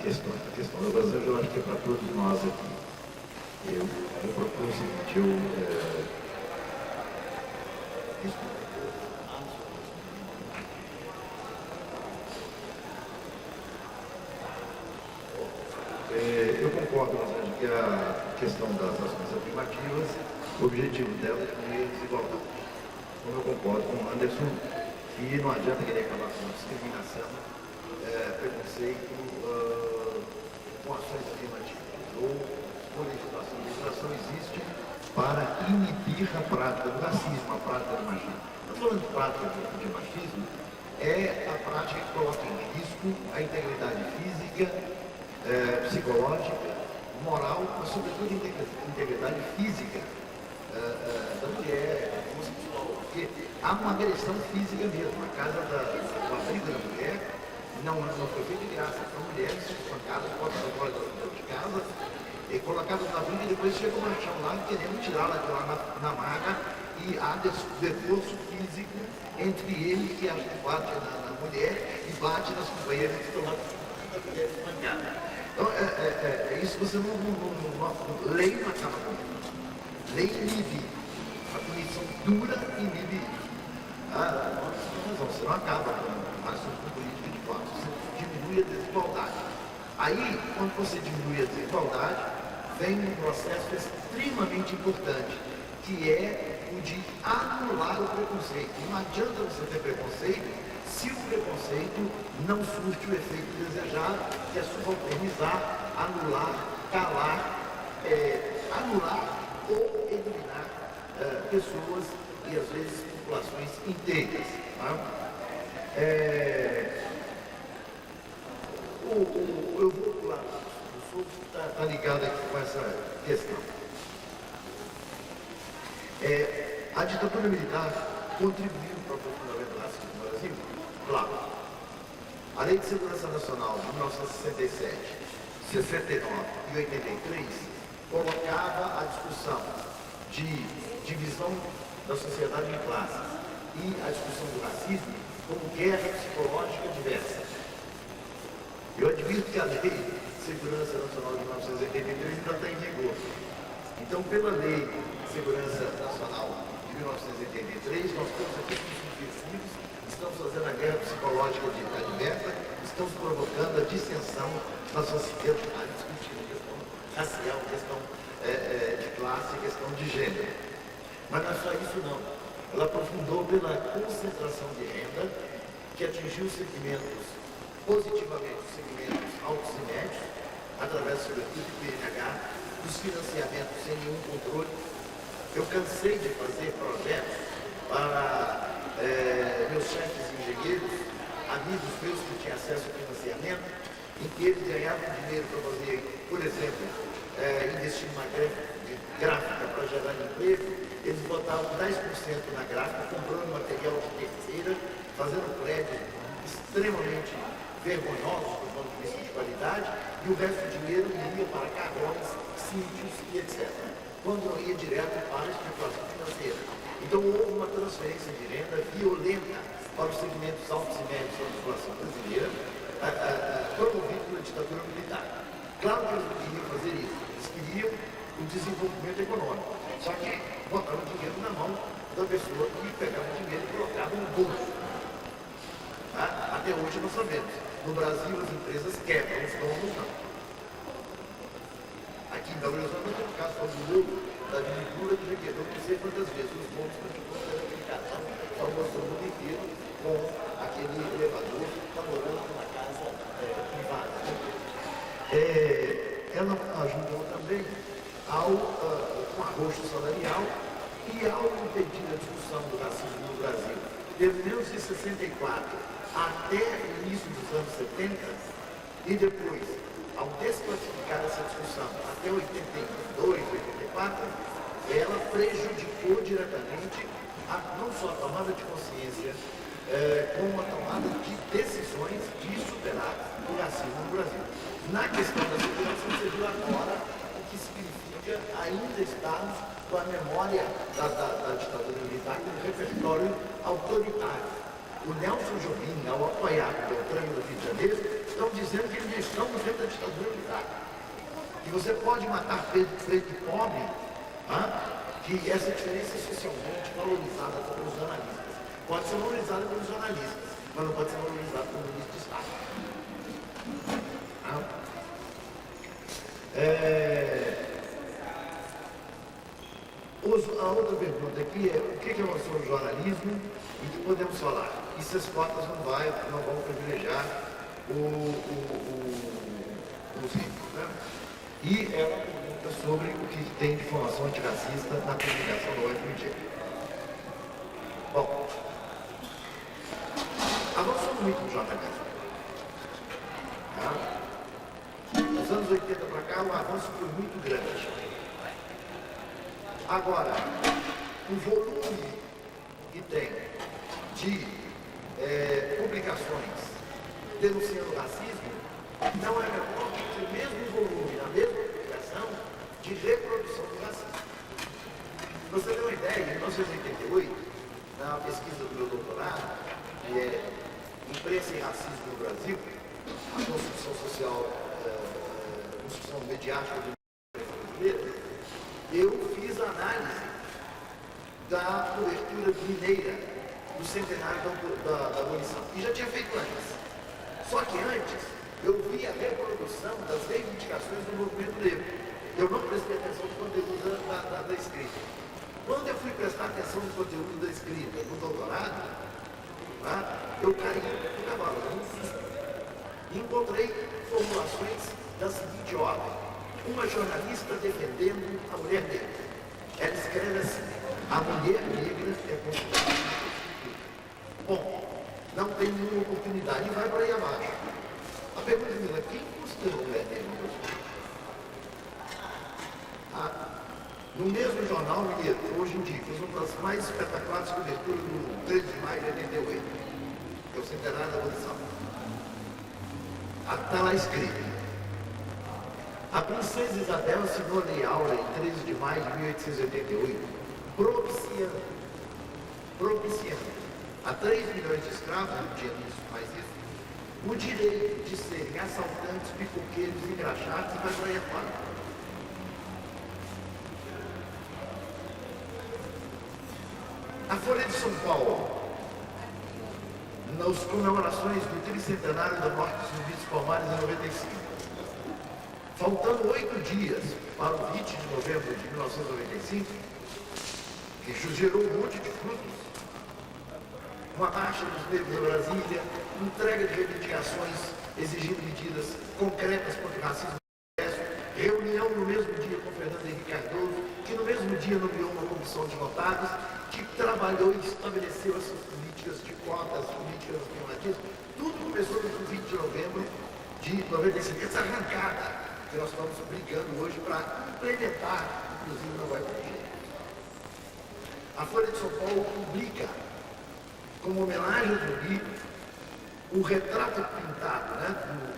A questão do Brasil, eu acho que é para todos nós aqui. Eu proponho o seguinte, eu concordo, Rosângela, que a questão das ações afirmativas, o objetivo dela é diminuir a desigualdade. Como eu concordo com o Anderson, que não adianta querer acabar com discriminação, preconceito com ações afirmativas ou com legislação. A legislação existe para inibir a prática do racismo, a prática do machismo. Estou falando de prática de machismo, é a prática que coloca em risco a integridade física, psicológica, moral, mas sobretudo a integridade física da mulher, homossexual, porque há uma agressão física mesmo. A casa do abrigo da mulher não foi feita de graça. São mulheres espancadas, postas fora de casa, e colocadas na briga, e depois chega um machão lá querendo tirá-la de lá na maga, e há desforço físico entre ele, que bate na mulher e bate nas companheiras que estão lá espancadas. Então, isso você não lei não acaba com isso. Lei inibe. A punição dura inibe. Você não acaba com a política de classe, você diminui a desigualdade. Aí, quando você diminui a desigualdade, vem um processo extremamente importante, que é o de anular o preconceito. Não adianta você ter preconceito se o preconceito não surte o efeito desejado, que é subalternizar, anular, calar, anular ou eliminar pessoas e às vezes populações inteiras. Tá? Eu vou pular, o senhor está ligado aqui com essa questão. A ditadura militar contribuiu para o aprofundamento do racismo no Brasil? Claro. A Lei de Segurança Nacional de 1967, 69 e 83 colocava a discussão de divisão da sociedade em classes e a discussão do racismo como guerra psicológica diversa. Eu advirto que a Lei de Segurança Nacional de 1983 ainda está em vigor. Então, pela Lei de Segurança Nacional de 1983, nós temos aqui os subversivos, estamos fazendo a guerra psicológica diversa, estamos provocando a dissensão na sociedade, discutindo a questão racial, a questão de classe, a questão de gênero. Mas não é só isso não. Ela aprofundou pela concentração de renda, que atingiu segmentos positivamente, os segmentos altos e médios, através, sobretudo, do PNH, dos financiamentos sem nenhum controle. Eu cansei de fazer projetos para meus chefes engenheiros, amigos meus que tinham acesso ao financiamento, em que eles ganhavam dinheiro para fazer, por exemplo, investir numa gráfica para gerar emprego, eles botavam 10% na gráfica, comprando material de terceira, fazendo prédios extremamente vergonhosos do ponto de vista de qualidade, e o resto do dinheiro ia para carrões, sítios e etc. Quando não ia direto para a especulação financeira. Então houve uma transferência de renda violenta para os segmentos altos e médios da população brasileira, promovido pela ditadura militar. Claro que eles não queriam fazer isso, eles queriam o desenvolvimento econômico. Só que botaram o dinheiro na mão da pessoa que pegava o dinheiro e colocava no bolso. Tá? Até hoje nós sabemos. No Brasil as empresas quebram, os donos não. Aqui em Belo Horizonte tem um caso fabuloso da vinícola que já quebrou não sei quantas vezes. Os bons continuam tendo aplicação ao mostrou o mundo inteiro com aquele elevador que está morando numa casa privada. Ela ajudou também ao arroxo salarial e ao impedir a discussão do racismo no Brasil. Desde 1964 até o início dos anos 70, e depois, ao desclassificar essa discussão até 82, 84, ela prejudicou diretamente não só a tomada de consciência, como a tomada de decisões de superar o racismo no Brasil. Na questão da segurança, você viu agora o que significa ainda estarmos com a memória da ditadura militar como repertório autoritário. O Nelson Jobim, ao apoiar o Beltrame do Rio de Janeiro, estão dizendo que eles estão dentro da ditadura militar. E você pode matar preto e pobre, que essa diferença é socialmente valorizada pelos jornalistas. Pode ser valorizada pelos jornalistas, mas não pode ser valorizada pelo ministro de Estado. A outra pergunta aqui é o que é o jornalismo e que podemos falar? E se as cotas não vão privilegiar os ricos, né? E ela pergunta sobre o que tem de formação antirracista na comunicação da UFMG. Bom, avançou muito no jornalismo. Dos anos 80 para cá, o avanço foi muito grande. Agora, o volume que tem de publicações denunciando racismo não é menor que o mesmo volume, na mesma publicação, de reprodução do racismo. Para você ter uma ideia, em 1988, na pesquisa do meu doutorado, que é Imprensa e Racismo no Brasil, a construção social, a construção mediática do brasileiro, eu fiz a análise da cobertura mineira do centenário da abolição. E já tinha feito antes. Só que antes, eu vi a reprodução das reivindicações do movimento negro. Eu não prestei atenção no conteúdo da escrita. Quando eu fui prestar atenção no conteúdo da escrita no doutorado, tá, eu caí no cavalo, eu não fiz. E encontrei formulações da seguinte ordem: uma jornalista defendendo a mulher negra. Ela escreve assim: a mulher negra é considerada. Bom, não tem nenhuma oportunidade e vai para aí abaixo. A pergunta é: quem considera a mulher negra? No mesmo jornal, hoje em dia, fez uma das mais espetaculares coberturas do 3 de maio de 88, que é o centenário da abolição. Está lá escrito: a princesa Isabel assinou a Lei Áurea em 13 de maio de 1888, propiciando a 3 milhões de escravos, não tinha isso, mas isso, o direito de serem assaltantes, pipoqueiros, engraxados e vai para aí afora. A Folha de São Paulo, nas comemorações do tricentenário da morte dos Zumbi dos Palmares em 95, faltando 8 dias para o 20 de novembro de 1995, que gerou um monte de frutos, uma marcha dos negros em Brasília, entrega de reivindicações exigindo medidas concretas contra o racismo, reunião no mesmo dia com Fernando Henrique Cardoso, que no mesmo dia nomeou uma comissão de notáveis, que trabalhou e estabeleceu essas políticas de cotas, políticas afirmativas. Tudo começou no 20 de novembro de 95. Essa arrancada que nós estamos brigando hoje para implementar, inclusive não vai ter jeito. A Folha de São Paulo publica, como homenagem ao livro, o retrato pintado, né,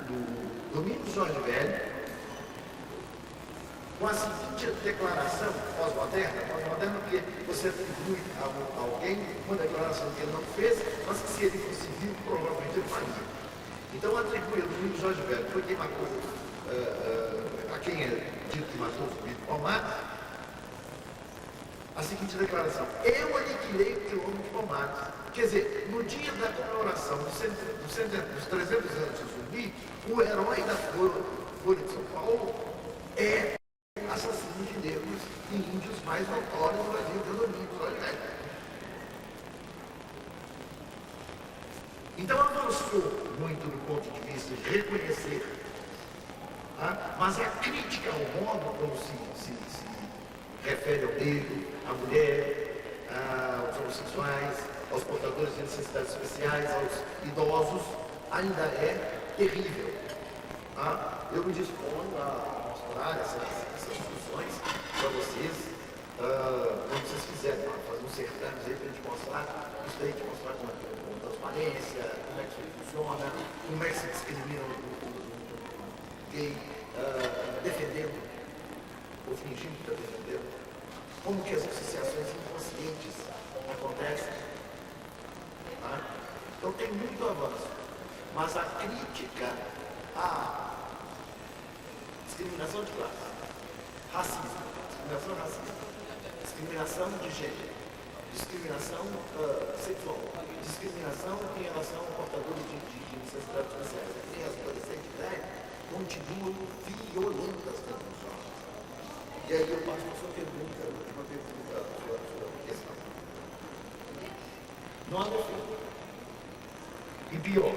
do Domingos Jorge Velho, com a seguinte declaração pós-moderna porque você atribui a alguém uma declaração que ele não fez, mas que se ele fosse vivo, provavelmente ele faria. Então atribui a Domingos Jorge Velho, foi quem matou, a quem é dito que matou o Zumbi dos Palmares, a seguinte declaração: eu aniquilei o quilombo de Palmares. Quer dizer, no dia da comemoração dos 300 anos do Zumbi, o herói da Folha de São Paulo é assassino de negros e índios mais notórios no Brasil, que é o Domingos Jorge Velho. Então avançou muito do ponto de vista de reconhecer, tá? Mas a crítica ao modo como se refere ao negro, à mulher, aos homossexuais, aos portadores de necessidades especiais, aos idosos, ainda é terrível. Tá? Eu me disponho a mostrar essas discussões para vocês, como vocês quiserem, fazer um certame aí para a gente mostrar, isso aí, a gente mostrar com transparência, como é que isso funciona, como é que se discrimina o gay, defendendo, ou fingindo que está defendendo, como que as associações inconscientes acontecem. Tá? Então tem muito avanço, mas a crítica à discriminação de classe, racismo, discriminação racista, discriminação de gênero, discriminação sexual, discriminação em relação ao portador de necessidades especiais. E as adolescentes continuam violentas dentro dos jovens. E aí eu passo a sua pergunta, a última pergunta da sua questão. Não há defesa. E pior,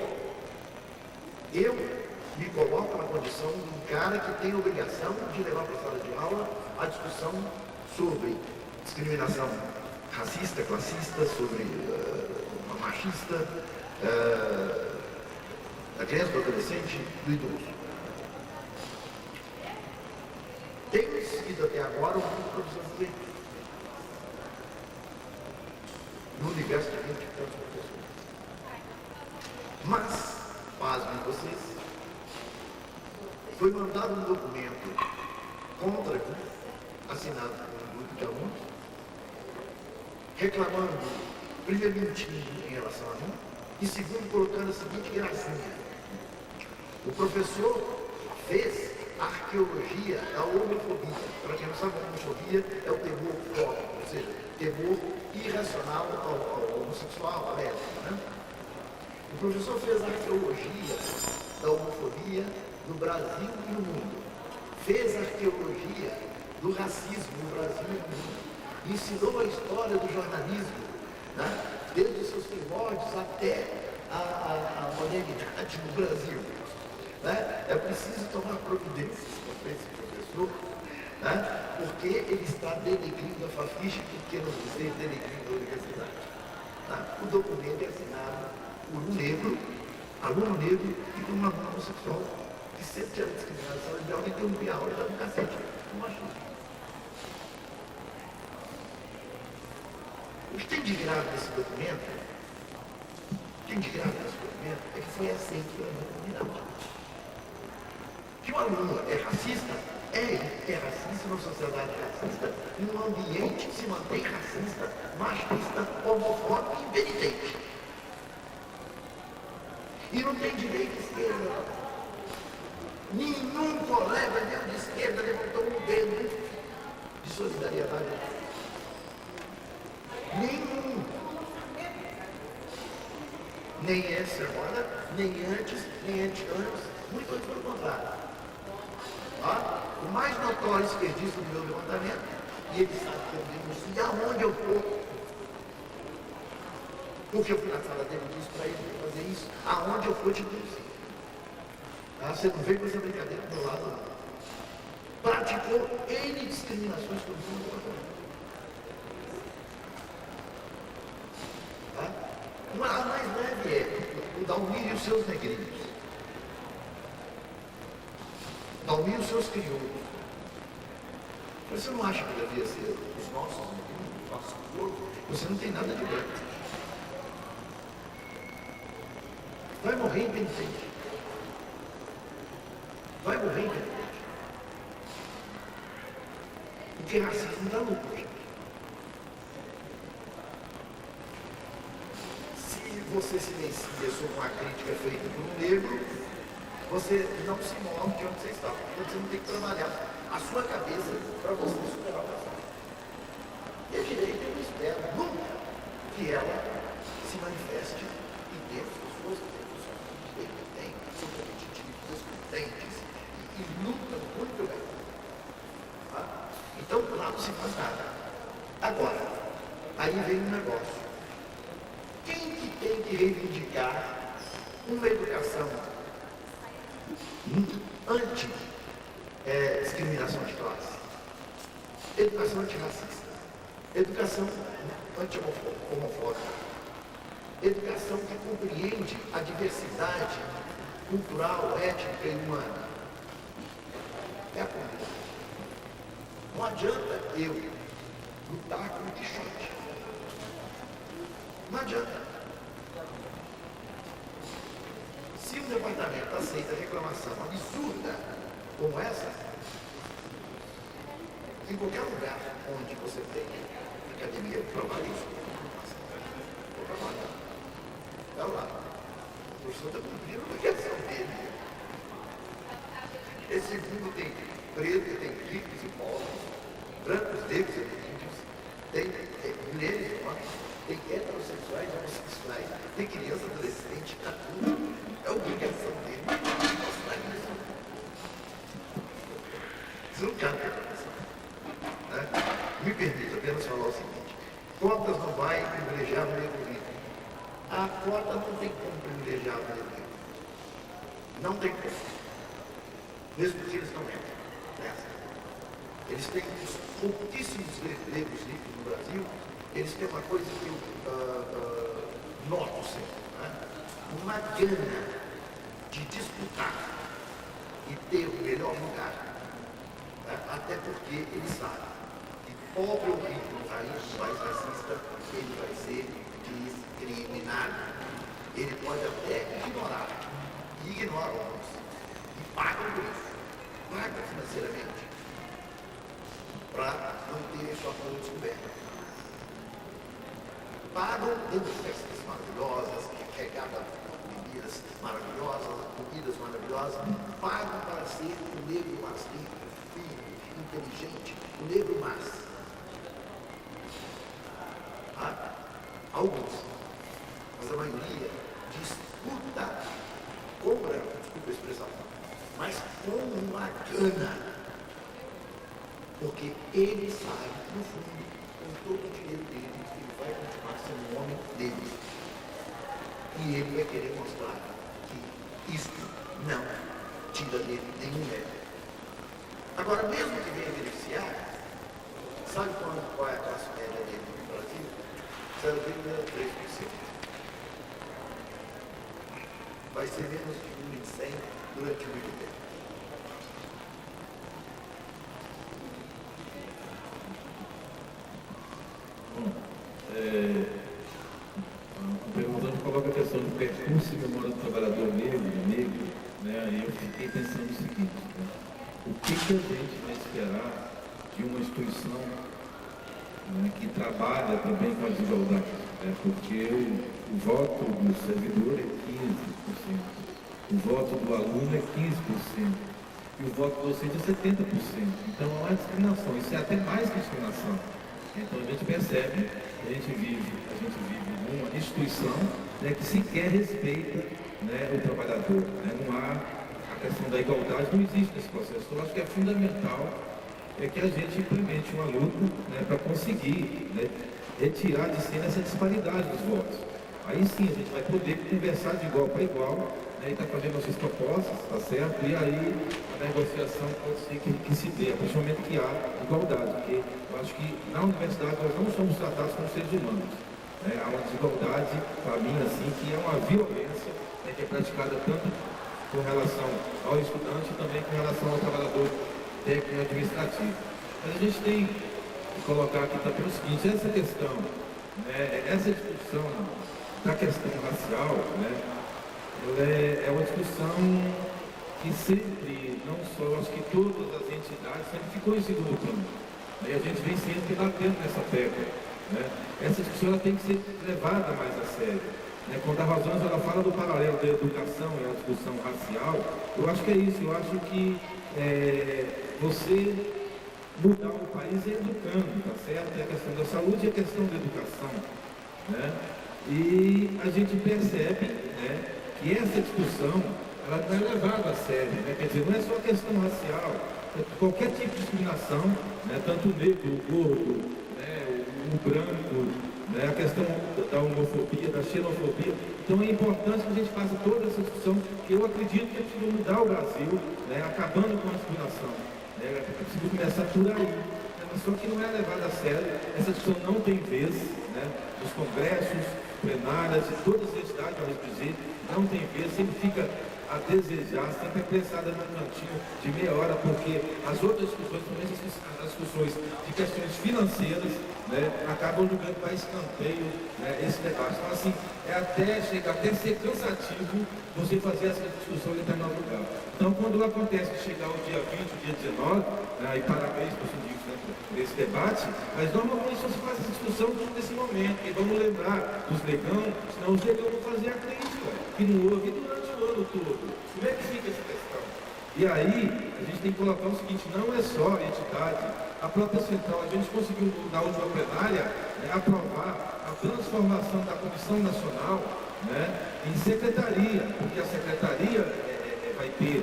eu me coloco na condição de um cara que tem a obrigação de levar para a sala de aula a discussão sobre discriminação racista, classista, sobre machista, da criança, do adolescente, do idoso. Tenho seguido até agora um professor de leitura. No universo de 20 e tantos professores. Mas, pasmem vocês, foi mandado um documento contra mim, assinado por um grupo de alunos, reclamando, primeiro, mentindo em relação a mim, e segundo, colocando a seguinte gracinha: o professor fez arqueologia da homofobia. Para quem não sabe, a homofobia é o temor fóbico, ou seja, temor irracional ao homossexual, à lésbica, né? O professor fez arqueologia da homofobia no Brasil e no mundo. Fez arqueologia do racismo no Brasil e no mundo. ensinou a história do jornalismo, né? Desde os seus primórdios até a modernidade no Brasil. Né? É preciso tomar providências contra esse professor, né? Porque ele está denegrindo a Fafiche, porque não dizer denegrindo a universidade. Né? O documento é assinado por um negro, aluno negro, e por uma aluno homossexual, que sempre era discriminado na sala de aula e interrompia a aula e dava um cacete no machismo. O que tem de grave nesse documento, é que foi aceito pela comunidade. Que o aluno é racista, é racista numa sociedade racista, em um ambiente que se mantém racista, machista, homofóbico e impenitente. E não tem direita e esquerda. Nenhum colega meu de esquerda levantou um dedo de solidariedade. Nenhum. Nem essa agora, nem antes, nem antes. Muito antes pelo contrário. O mais notório esquerdista do meu levantamento, e ele sabe que eu denuncio aonde eu for. Porque eu fui na sala dele e disse para ele fazer isso, aonde eu for te denuncio. Você não veio com essa brincadeira do meu lado, não. Praticou N discriminações contra o meu levantamento. A mais leve é o Dalmir e os seus negrinhos. Dalmir e os seus crioulos. Você não acha que devia ser os nossos negrinhos, o nosso corpo? Você não tem nada de branco. Vai morrer impenitente. Vai morrer impenitente. Porque racismo dá lucro, gente. Você silencia sobre uma crítica feita por um negro, você não se move de onde você está. Você não tem que trabalhar a sua cabeça para você superar o passado. E a direita não espera nunca que ela se manifeste e dê as pessoas que têm, são competitivos, competentes e lutam muito bem. Então, lá não se faz nada. Agora, aí vem um negócio. Quem que tem que reivindicar uma educação anti-discriminação de classe? Educação antirracista, educação anti-homofóbica, educação que compreende a diversidade cultural, étnica e humana. É a comunidade. Não adianta eu lutar com o Quixote. Não adianta. Se um departamento aceita reclamação absurda como essa, em qualquer lugar onde você tem academia trabalhista, está lá. O professor está cumprindo a obrigação dele. Esse mundo tem preto, tem ricos e pobres, brancos, negros e índios, tem mulheres e homens, tem heterossexuais, homossexuais, tem criança, adolescente, está tudo. É obrigação dele mostrar isso. Isso não cabe a educação. Né? Me permita apenas falar o seguinte: cotas não vai privilegiar o negro rico. A cota não tem como privilegiar o negro rico. Não tem como. Mesmo que eles não entram nessa. Eles têm os pouquíssimos negros ricos no Brasil. Eles têm uma coisa que eu noto sempre, né? Uma gana de disputar e ter o melhor lugar, né? Até porque eles sabem que pobre ou rico no país mais racista, ele vai ser discriminado. Ele pode até ignorar, e ignora alguns, e paga por isso, paga financeiramente, para não ter sua conta descoberta. Pagam dentro de festas maravilhosas, regadas bebidas maravilhosas, pagam para ser o negro mais rico, firme, inteligente, o negro mais. Alguns, mas a maioria disputa com branco, desculpa a expressão, mas com uma gana, porque ele sabe, no fundo, com todo o direito dele, ele vai continuar sendo um homem dele. E ele vai querer mostrar que isso não tira dele nenhum mérito. Agora, mesmo que venha beneficiar, sabe qual é a classe média dele no Brasil? 0,3%. Vai ser menos de 1 em 100 durante muito tempo. A pergunta coloca a questão do percurso e memória do trabalhador negro, né? E eu fiquei pensando o seguinte, né? O que a gente vai esperar de uma instituição, né, que trabalha também com a desigualdade? Né? Porque o voto do servidor é 15%, o voto do aluno é 15%, e o voto do docente é 70%. Então não é discriminação, isso é até mais que discriminação. Então a gente percebe que a gente vive numa instituição, né, que sequer respeita, né, o trabalhador. Né? Não há a questão da igualdade, não existe nesse processo. Então, eu acho que é fundamental que a gente implemente uma luta, né, para conseguir, né, retirar de cena essa disparidade dos votos. Aí sim a gente vai poder conversar de igual para igual, né, e estar fazendo nossas propostas, tá certo? E aí a negociação pode ser que se dê, principalmente que há igualdade, porque eu acho que na universidade nós não somos tratados como seres humanos. Né? Há uma desigualdade, para mim, assim, que é uma violência, né, que é praticada tanto com relação ao estudante e também com relação ao trabalhador técnico e administrativo. Mas a gente tem que colocar aqui também o seguinte, essa questão, né, essa discussão da questão racial, né, ela é uma discussão que sempre, não só, acho que todas as entidades sempre ficou em segundo plano. E a gente vem sempre batendo nessa tecla. Né? Essa discussão ela tem que ser levada mais a sério. Né? Quando a Rosângela ela fala do paralelo da educação e a discussão racial, eu acho que é isso, eu acho que você mudar o país é educando, tá certo? É a questão da saúde e a questão da educação. Né? E a gente percebe, né, que essa discussão ela não é levada a sério, né? Quer dizer, não é só a questão racial, é qualquer tipo de discriminação, né? Tanto o negro, o gordo, né, o branco, né? A questão da homofobia, da xenofobia. Então é importante que a gente faça toda essa discussão, que eu acredito que é possível mudar o Brasil, né, acabando com a discriminação. Né? É possível começar por aí. Mas só que não é levada a sério, essa discussão não tem vez, né? Nos congressos, plenárias, de todas as entidades, para dizer, não tem vez, sempre fica a desejar, sempre é pensada num cantinho de meia hora, porque as outras discussões, principalmente as discussões de questões financeiras, né, acabam jogando para escanteio, né, esse debate. Então, assim, chega até ser cansativo você fazer essa discussão em determinado lugar. Então, quando acontece de chegar o dia 20, o dia 19, né, e parabéns para os sindicos, né, por esse debate, mas normalmente só se faz essa discussão nesse momento, e vamos lembrar dos negão, senão os negão vão fazer a crítica, que não houve durante o ano todo. Como é que fica essa questão? E aí, a gente tem que colocar o seguinte, não é só a entidade, a própria central, a gente conseguiu, na última plenária, né, aprovar a transformação da Comissão Nacional, né, em secretaria, porque a secretaria vai ter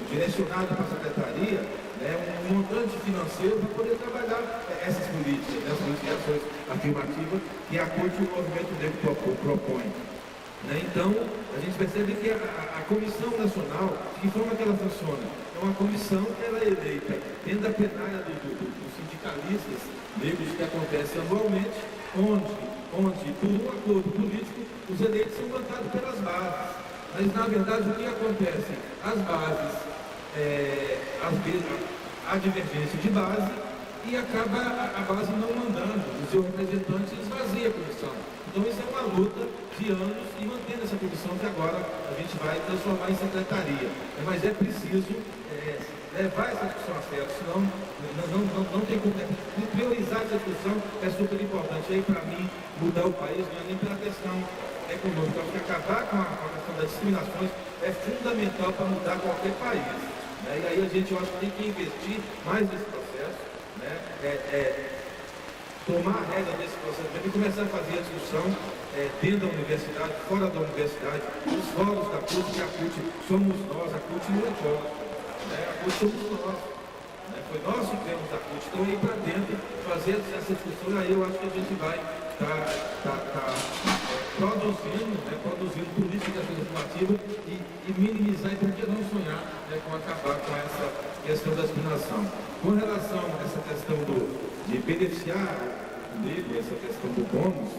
direcionado para a secretaria, né, um montante financeiro para poder trabalhar essas políticas, né, as ações afirmativas que a Corte e o Movimento Negro propõe. Né? Então, a gente percebe que a Comissão Nacional, de que forma que ela funciona? É uma comissão que ela é eleita dentro da plenária dos sindicalistas negros que acontece anualmente, onde, por um acordo político, os eleitos são votados pelas bases. Mas, na verdade, o que acontece? As bases, às vezes, há divergência de base e acaba a base não mandando. O seu representante esvazia a comissão. Então, isso é uma luta de anos e mantendo essa comissão que agora a gente vai transformar em secretaria. Mas é preciso levar essa discussão a sério, senão não tem como. Priorizar essa discussão é super importante. E aí, para mim, mudar o país não é nem pela questão econômica, porque acabar com a questão das discriminações é fundamental para mudar qualquer país. Né? E aí a gente, eu acho que tem que investir mais nesse processo, né? Tomar a rédea desse processo e começar a fazer a discussão dentro da universidade, fora da universidade, nos fóruns da CUT, que a CUT somos nós, a CUT não é fora. Né? A CUT somos nós. né? Foi nós que criamos a CUT. Então, ir para dentro, fazer essa discussão, aí eu acho que a gente vai produzindo políticas afirmativas e minimizar, e por que não sonhar, né, com acabar com essa questão da discriminação. Com relação a essa questão de beneficiar o negro, essa questão do bônus,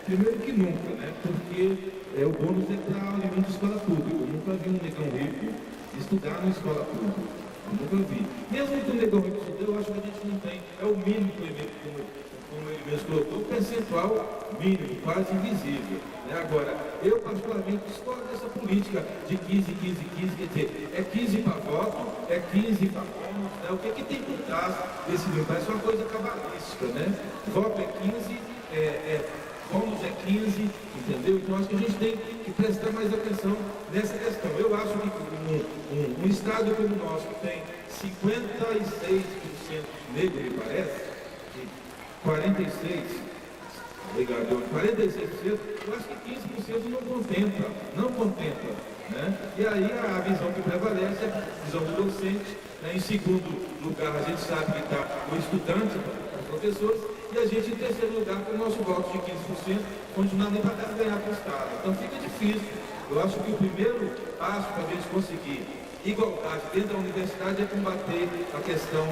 primeiro que nunca, né, porque o bônus é para alimento de escola pública. Eu nunca vi um negão rico estudar na escola pública. Eu nunca vi. Mesmo que o negão rico estudar, eu acho que a gente não tem, é o mínimo que o elemento, como ele mesmo colocou, o percentual mínimo, quase invisível. Né? Agora, eu particularmente discordo dessa política de 15, 15, 15, quer dizer, é 15 para voto, é 15 para bônus, né? O que tem por trás desse livro? Parece uma coisa cabalística, né? Voto é 15, bônus é 15, entendeu? Então acho que a gente tem que prestar mais atenção nessa questão. Eu acho que um estado como o nosso, que tem 56% negro, me parece, 46%, eu acho que 15% não contempla, né? E aí a visão que prevalece é a visão do docente, né? Em segundo lugar, a gente sabe que está o estudante, os professores, e a gente em terceiro lugar, com o nosso voto de 15%, continuar nem para ganhar para o Estado. Então fica difícil. Eu acho que o primeiro passo para a gente conseguir igualdade dentro da universidade é combater a questão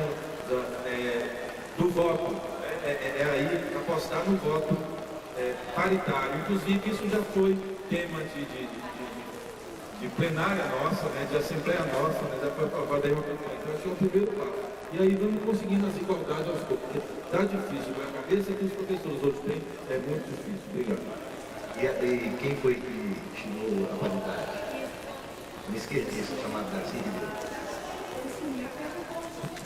do voto. É aí apostar no voto paritário. Inclusive, isso já foi tema de plenária nossa, né, de assembleia nossa, né, já foi aprovado aí uma campanha. Então, acho que é o primeiro passo. E aí vamos conseguindo as igualdades aos poucos. Está difícil, mas a cabeça que os professores hoje têm é muito difícil. Obrigado. E quem foi que tirou a paridade? Me esqueci, chamado Darcy Ribeiro.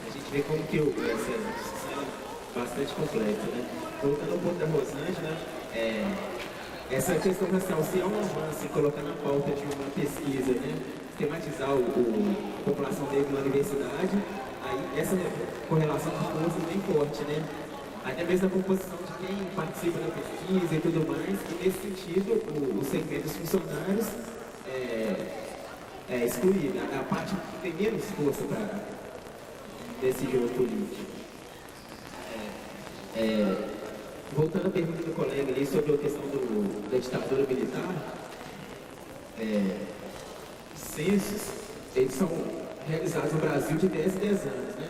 A gente vê como que essa discussão é bastante complexa, né? Voltando ao ponto da Rosângela, essa questão racial, se há um avanço em colocar na pauta de uma pesquisa, né, tematizar a população negra na universidade, aí essa correlação de forças é bem forte, né? Até mesmo a composição de quem participa da pesquisa e tudo mais, e nesse sentido, os segmentos funcionários excluídos, a parte que tem menos força para decidir o político. Voltando à pergunta do colega ali sobre a questão da ditadura militar, censos, eles são realizados no Brasil de 10 em 10 anos, né?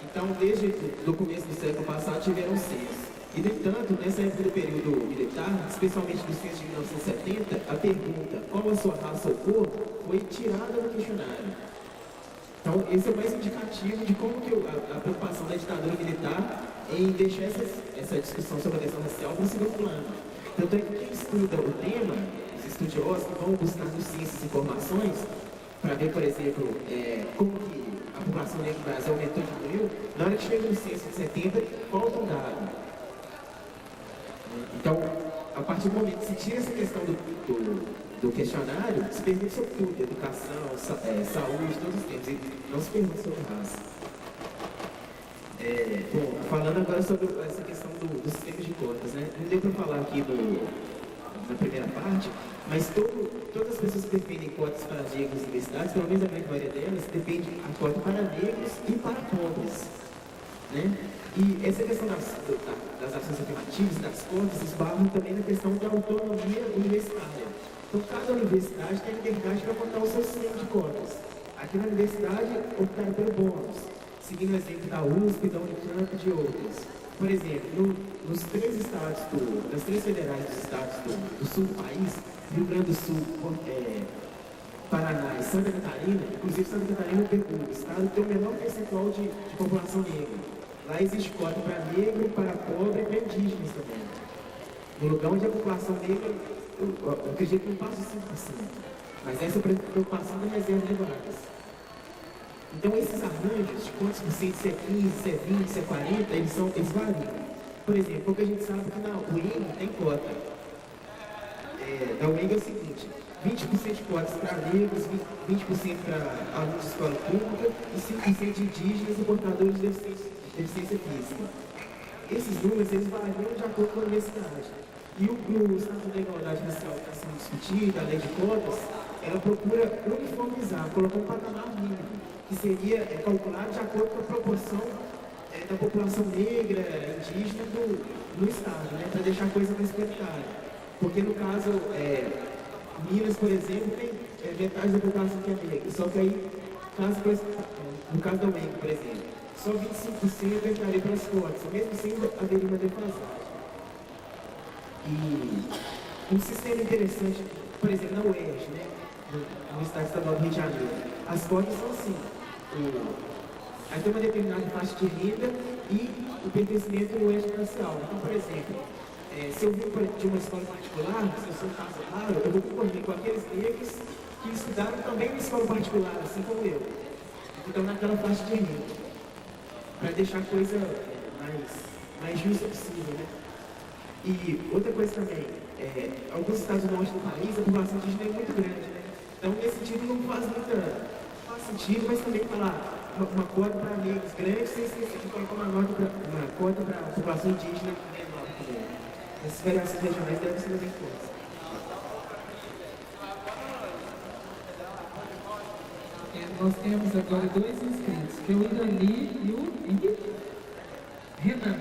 Então, desde o começo do século passado, tiveram censos. E, no entanto, nessa época do período militar, especialmente do censo de 1970, a pergunta qual a sua raça ou cor foi tirada do questionário. Então, esse é o mais indicativo de como que a preocupação da ditadura militar em deixar essa discussão sobre a questão racial para o segundo plano. Tanto é que quem estuda o tema, os estudiosos que vão buscar nos ciências informações, para ver, por exemplo, como que a população negra do Brasil aumentou e diminuiu, na hora que chega no censo de 70, falta um dado. Então, a partir do momento que se tira essa questão do questionário, se pergunta sobre tudo, educação, saúde, todos os temas, e não se pergunta sobre raça. Bom, falando agora sobre essa questão dos sistemas de cotas, né? Não deu para falar aqui na primeira parte, mas todas as pessoas que defendem cotas para negros nas universidades, pelo menos a grande maioria delas, defende a cota para negros e para pobres, né? E essa questão das ações afirmativas, das cotas, esbarram também na questão da autonomia universitária. Então, cada universidade tem liberdade para montar o seu sistema de cotas. Aqui na universidade, optaram pelo bônus, seguindo o exemplo da USP, da Unicamp e de outras. Por exemplo, nos 3 estados, das 3 federais dos estados do sul do país, Rio Grande do Sul, Paraná e Santa Catarina, inclusive Santa Catarina é o estado que tem o menor percentual de população negra. Lá existe cota para negro, para pobre e para indígenas também. No lugar onde a população negra, eu acredito que não passa de 5%. Mas essa preocupação da reserva de vagas. Então esses arranjos de quantos por cento, se é 15, se é 20, se é 40, eles variam. Por exemplo, porque a gente sabe que na UENG tem cota. Da UENG é o seguinte, 20% de cotas para negros, 20% para alunos de escola pública e 5% de indígenas e portadores de deficiência física. Esses números eles variam de acordo com a universidade. E o Estatuto da Igualdade Racial que está sendo discutido, a lei de cotas, ela procura uniformizar, colocar um patamar mínimo, que seria calculado de acordo com a proporção da população negra, indígena no estado, né, para deixar a coisa mais precária. Porque no caso, Minas, por exemplo, tem metade da população que é negra, só que aí, no caso da UENG, por exemplo, só 25% entraria para as cotas, mesmo sem haveria uma defasagem. E um sistema interessante, por exemplo, na UERJ, né, no Estado Estadual do Rio de Janeiro, as cotas são assim, aí tem uma determinada faixa de renda e o pertencimento no eixo racial. Então, por exemplo, se eu vim de uma escola particular, se eu sou um caso raro, eu vou concorrer com aqueles negros que estudaram também em escola particular, assim como eu. Então, naquela faixa de renda, para deixar a coisa mais justa possível, né? E outra coisa também, alguns estados do norte do país, a população indígena é muito grande, né? Então, nesse sentido, não faz sentido, mas também falar uma cota para negros grandes, sem colocar uma cota para a população indígena menor também. Essas variações regionais devem ser bem fortes. Nós temos agora 2 inscritos, que é o Irani e o Renan.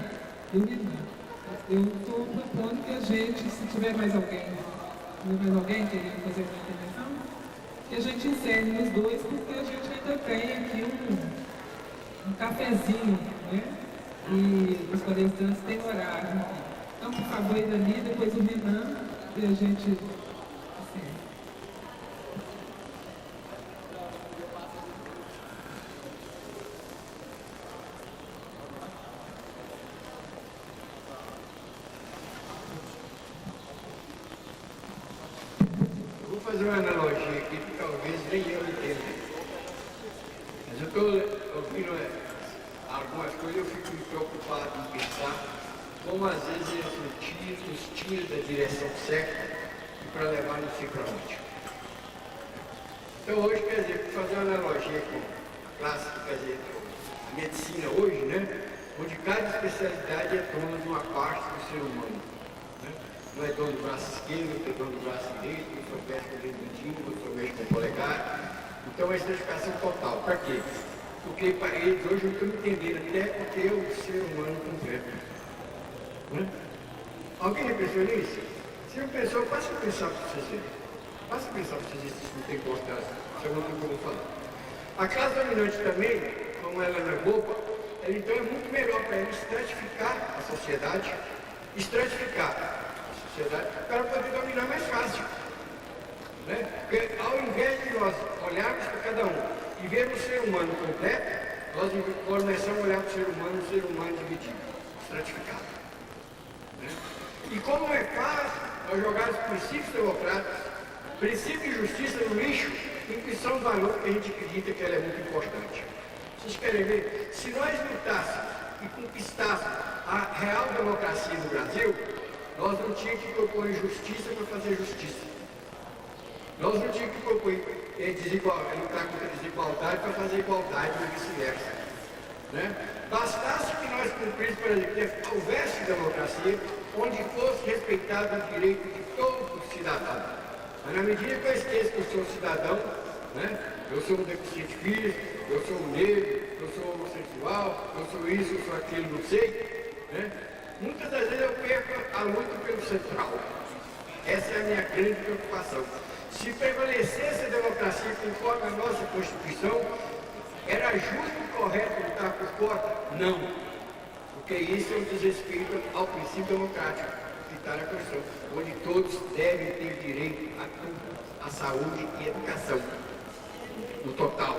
Eu estou propondo que a gente, se tiver mais alguém querendo fazer uma intervenção, que a gente encerre nos 2, porque a gente ainda tem aqui um cafezinho, né? E os palestrantes têm horário. Então, por favor, Irani, depois o Renan, e a gente... Vou fazer uma analogia aqui que talvez nem eu entenda. Mas eu estou ouvindo algumas coisas, eu fico preocupado em pensar como às vezes eles nos tiram da direção certa e para levar não sei para onde. Então hoje, quer dizer, para fazer uma analogia com a clássica, quer dizer, a medicina hoje, né? Onde cada especialidade é dona de uma parte do ser humano. Não é dono do braço esquerdo, é dono do braço direito, eu sou médico com o dedo mindinho, eu sou médico com o polegar. Então é estratificação total. Para quê? Porque para eles hoje não estão entendendo até porque é o ser humano completo. Né? Alguém já pensou nisso? Se não pensou, faça pensar para vocês verem. Faça pensar para vocês verem se isso não tem importância. Segundo o que eu vou falar. A classe dominante também, como ela não é boba, ela então é muito melhor para ela estratificar a sociedade, para poder dominar mais fácil. Né? Porque ao invés de nós olharmos para cada um e vermos o ser humano completo, nós começamos a olhar para o ser humano dividido, estratificado. Né? E como é fácil nós jogar os princípios democráticos, princípio de justiça no lixo, que são valores que a gente acredita que ela é muito importante. Vocês querem ver? Se nós lutássemos e conquistássemos a real democracia no Brasil, nós não tínhamos que propor justiça para fazer justiça. Nós não tínhamos que propor lutar contra a desigualdade para fazer igualdade e vice-versa. Né? Bastasse que nós cumpríssemos, por exemplo, que houvesse democracia onde fosse respeitado o direito de todo cidadão. Mas na medida que eu esqueço que eu sou um cidadão, né? Eu sou um deficiente físico, eu sou um negro, eu sou homossexual, eu sou isso, eu sou aquilo, não sei, né? Muitas das vezes eu perco a luta pelo central. Essa é a minha grande preocupação. Se prevalecesse a democracia conforme a nossa Constituição, era justo e correto lutar por cota? Não. Porque isso é um desrespeito ao princípio democrático que está na Constituição, onde todos devem ter direito a tudo, a saúde e a educação, no total.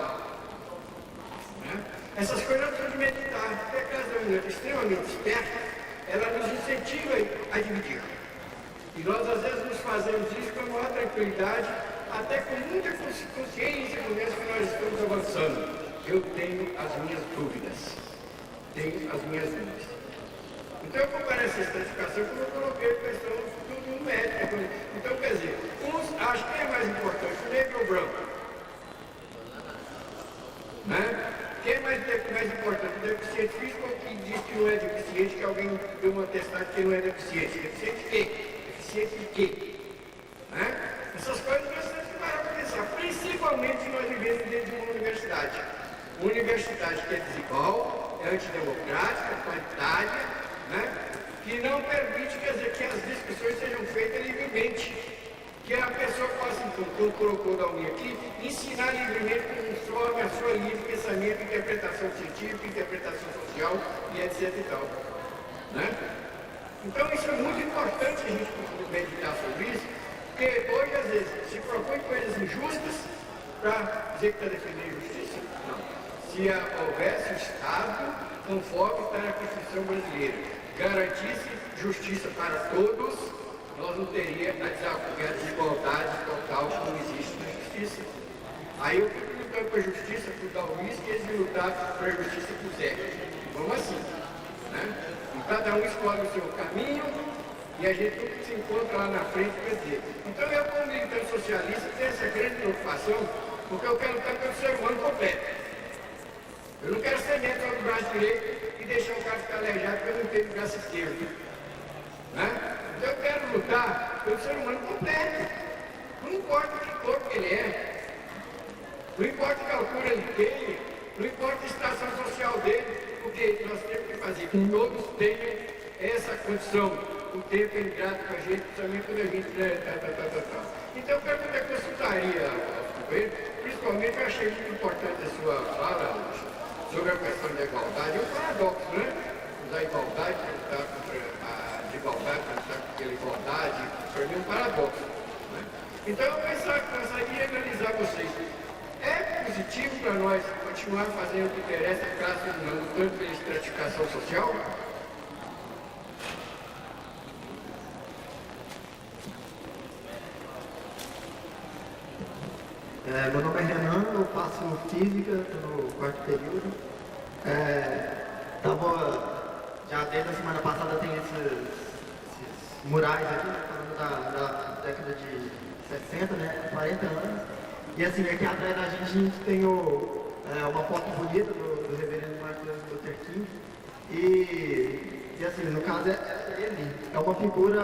Né? Essas coisas não são de meditar, porque a classe dominante extremamente esperta, ela nos incentiva a dividir. E nós, às vezes, nos fazemos isso com a maior tranquilidade, até com muita consciência no mês que nós estamos avançando. Eu tenho as minhas dúvidas. Então, eu comparo essa estratificação como eu coloquei a questão do médico. Então, quer dizer, uns acham que é mais importante, o negro ou o branco. Né? Quem é mais importante, o deficiente físico ou que diz que não é deficiente, que alguém deu uma atestado que não é deficiente? Deficiente de quê? Deficiente de quê? Né? Essas coisas nós temos que parar para pensar. principalmente se nós vivemos dentro de uma universidade. Uma universidade que é desigual, é antidemocrática, paritária, né? Que não permite, quer dizer, que as discussões sejam feitas livremente. Que a pessoa possa, como colocou o Dalmi aqui, ensinar livremente conforme a sua livre pensamento, interpretação científica, interpretação social e etc e tal. Né? Então isso é muito importante a gente meditar sobre isso, porque hoje às vezes se propõe coisas injustas para dizer que está defendendo justiça. Não. Se houvesse o Estado, conforme está na Constituição brasileira, garantisse justiça para todos, nós não teríamos a desigualdade total como existe na justiça. Aí eu fico lutando para a justiça para o Dalmis, que eles lutar para a justiça para o Zé. Vamos assim. Né? E cada um escolhe o seu caminho e a gente nunca se encontra lá na frente para dizer. Então eu, como militante socialista, tenho essa grande preocupação, porque eu quero lutar pelo ser humano completo. Eu não quero ser neto do braço direito e deixar o cara ficar aleijado porque eu não tenho braço esquerdo. Né? Então eu quero lutar pelo ser humano completo. Não importa que corpo ele é, não importa que altura ele tem, não importa a situação social dele, porque nós temos que fazer que todos tenham essa condição. O tempo é ingrato com a gente, principalmente quando a gente... Então eu pergunto que eu consultaria aos governos, principalmente eu achei muito importante a sua fala sobre a questão da igualdade. É um paradoxo, né? Usar a igualdade para lutar contra a desigualdade, para lutar contra a igualdade, para mim é um paradoxo. Né? Então eu pensaria em analisar vocês. É positivo para nós continuar fazendo o que interessa a classe humana, lutando pela estratificação social? Meu nome é Renan, eu faço Física, estou no quarto período. Já desde a semana passada tem esses murais aqui, falando da década de 60, né, 40 anos. E assim, aqui atrás da gente tem uma foto bonita do reverendo Martin Luther King. E assim, no caso, ele é uma figura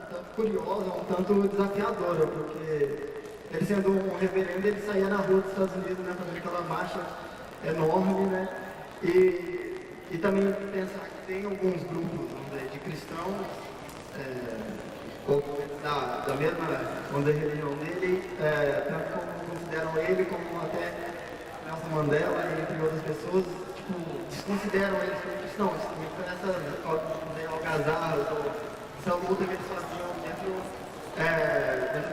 tanto curiosa, um tanto desafiadora, porque ele sendo um reverendo, ele saía na rua dos Estados Unidos, né, fazendo aquela marcha enorme, né, e também pensar que tem alguns grupos, né, de cristãos, da mesma religião dele, tanto como consideram ele, como até Nelson Mandela, entre outras pessoas, tipo, desconsideram eles como cristãos, com essa algazarra, essa luta que eles faziam dentro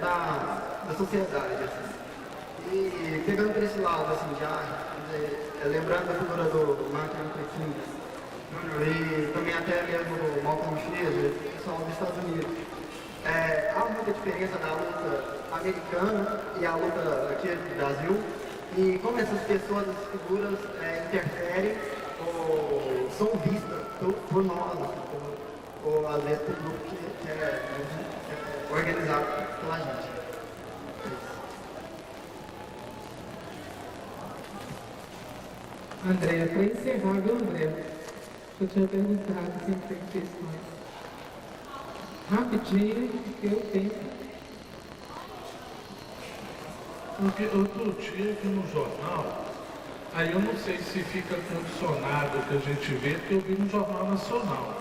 da sociedade, assim. E pegando por esse lado, assim, lembrando da figura do Martin Luther King, e também até mesmo do Malcolm X, o pessoal dos Estados Unidos, há muita diferença da luta americana e a luta aqui do Brasil, e como essas pessoas, essas figuras interferem ou são vistas por nós, ou às vezes por grupo que é organizado pela gente. André, para encerrar, viu, André? Eu tinha perguntado se tem questões. Rapidinho, porque eu tenho. Porque outro dia aqui no jornal, aí eu não sei se fica condicionado o que a gente vê, porque eu vi no Jornal Nacional.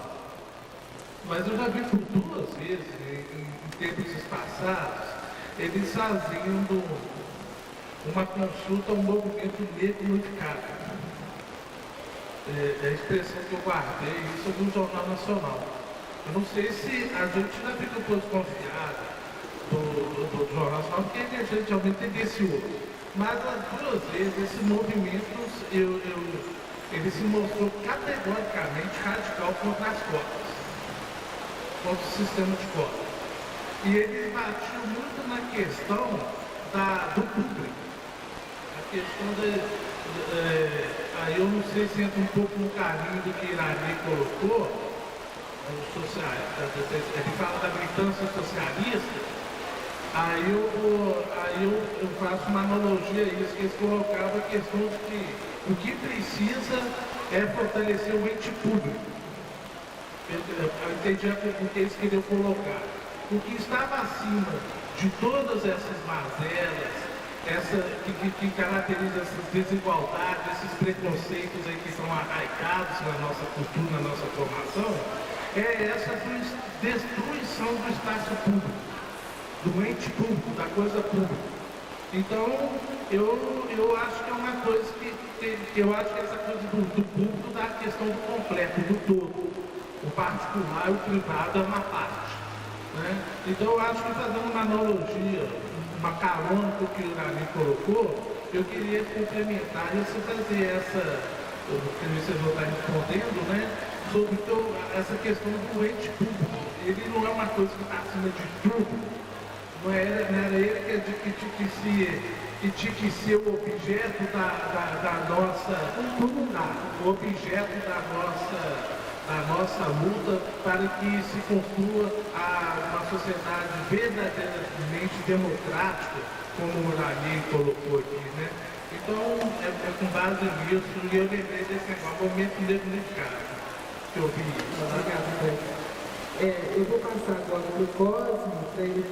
Mas eu já vi por 2 vezes, em tempos passados, eles fazendo uma consulta ao movimento negro unificado. É a expressão que eu guardei, isso no Jornal Nacional. Eu não sei se a gente já fica um pouco desconfiado do Jornal Nacional, porque ele é geralmente tendencioso. Mas as 2 vezes, esse movimento, ele se mostrou categoricamente radical contra as cotas, contra o sistema de cotas. E ele batiu muito na questão do público. A questão aí eu não sei se entra um pouco no caminho do que Irani colocou, ele fala da militância socialista, aí eu faço uma analogia a isso, que eles colocavam a questão de que o que precisa é fortalecer o ente público. Eu entendi o que eles queriam colocar. O que estava acima de todas essas mazelas que caracteriza essas desigualdades, esses preconceitos aí que são arraigados na nossa cultura, na nossa formação, é essa destruição do espaço público, do ente público, da coisa pública. Então, eu acho que é uma coisa eu acho que essa coisa do público dá a questão do completo, do todo. O particular e o privado é uma parte. Né? Então, eu acho que fazendo uma analogia, uma carona com o que o Irani colocou, eu queria complementar e você fazer essa, que vocês vão estar respondendo, né? Sobre essa questão do ente público. Ele não é uma coisa que está acima de tudo. Não era ele que tinha que ser o objeto da nossa luta para que se construa uma sociedade verdadeiramente democrática, como o Irani colocou aqui, né? Então, é com base nisso, e eu lembrei desse momento negligado que eu vi. Eu vou passar agora para o Cosmo, para ele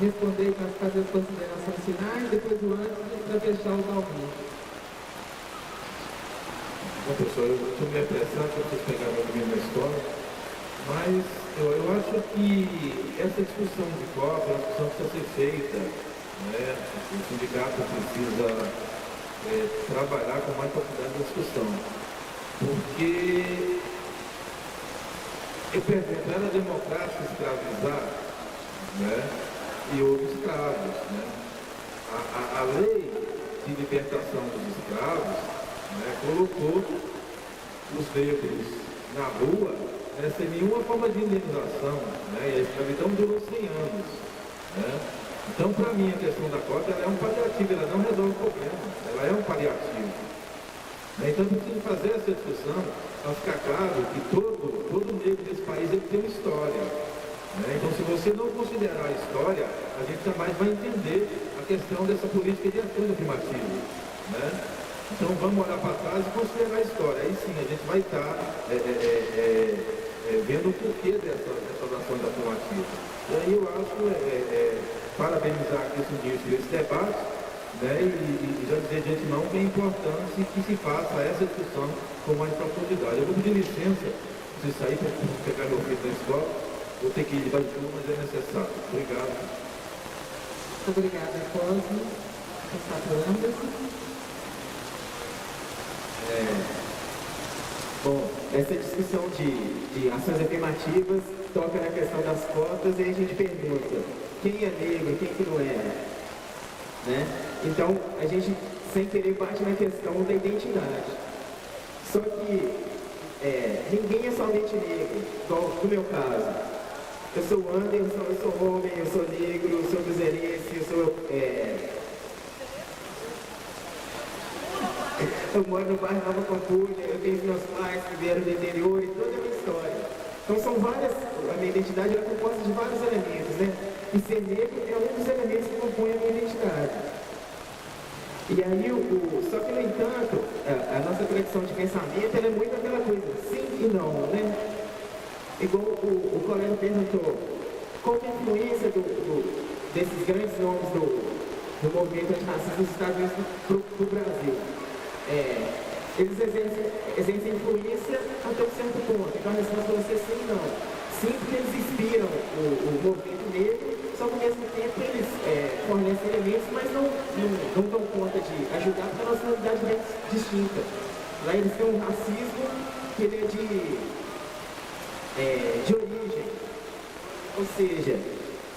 responder, fazer as considerações finais, depois o Anderson, para fechar o Dalmir. Bom, pessoal, eu estou me apressando para vocês pegarem a mesma história, mas eu acho que essa discussão de Copa é uma discussão que precisa ser feita, né? O sindicato precisa trabalhar com mais profundidade na discussão, porque eu pergunto, era democrático escravizar, né? E houve escravos, né? A lei de libertação dos escravos, né, colocou os negros na rua, né, sem nenhuma forma de indenização, né? E a escravidão durou 100 anos, né? Então, para mim, a questão da cota ela é um paliativo, ela não resolve o problema, ela é um paliativo. Então, eu preciso fazer essa discussão para ficar claro que todo negro desse país ele tem uma história. Né? Então, se você não considerar a história, a gente jamais vai entender a questão dessa política de ação afirmativa. Né? Então, vamos olhar para trás e considerar a história. Aí sim, a gente vai estar vendo o porquê dessas ações afirmativas. E aí eu acho parabenizar aqui esse debate, né, e já dizer de antemão que é importante que se faça essa discussão com mais profundidade. Eu vou pedir licença, se sair para pegar meu filho da escola, vou ter que ir debaixo de tudo, mas é necessário. Obrigado. Muito obrigada, Cosmo. Passar para o Anderson. Bom, essa discussão de ações afirmativas toca na questão das cotas e aí a gente pergunta quem é negro, quem que não é. Né? Então, a gente, sem querer, bate na questão da identidade. Só que ninguém é somente negro, igual no meu caso. Eu sou Anderson, eu sou homem, eu sou negro, eu sou cruzeirense, eu moro no bairro Nova Pampulha, eu tenho meus pais que vieram do interior e toda a minha história. Então, a minha identidade é composta de vários elementos, né? E ser negro é um dos elementos que compõem a minha identidade. E aí, só que, no entanto, a nossa tradição de pensamento ela é muito aquela coisa, sim e não, né? Igual o colega perguntou, qual que é a influência desses grandes nomes do movimento antirracista dos Estados Unidos para o Brasil? Eles exercem influência até um certo ponto. Então, a resposta vai ser sim e não. Sim, porque eles inspiram o movimento negro, só que ao mesmo tempo eles fornecem elementos, mas não dão conta de ajudar porque a nossa realidade é distinta. Lá eles têm um racismo que ele é de origem. Ou seja,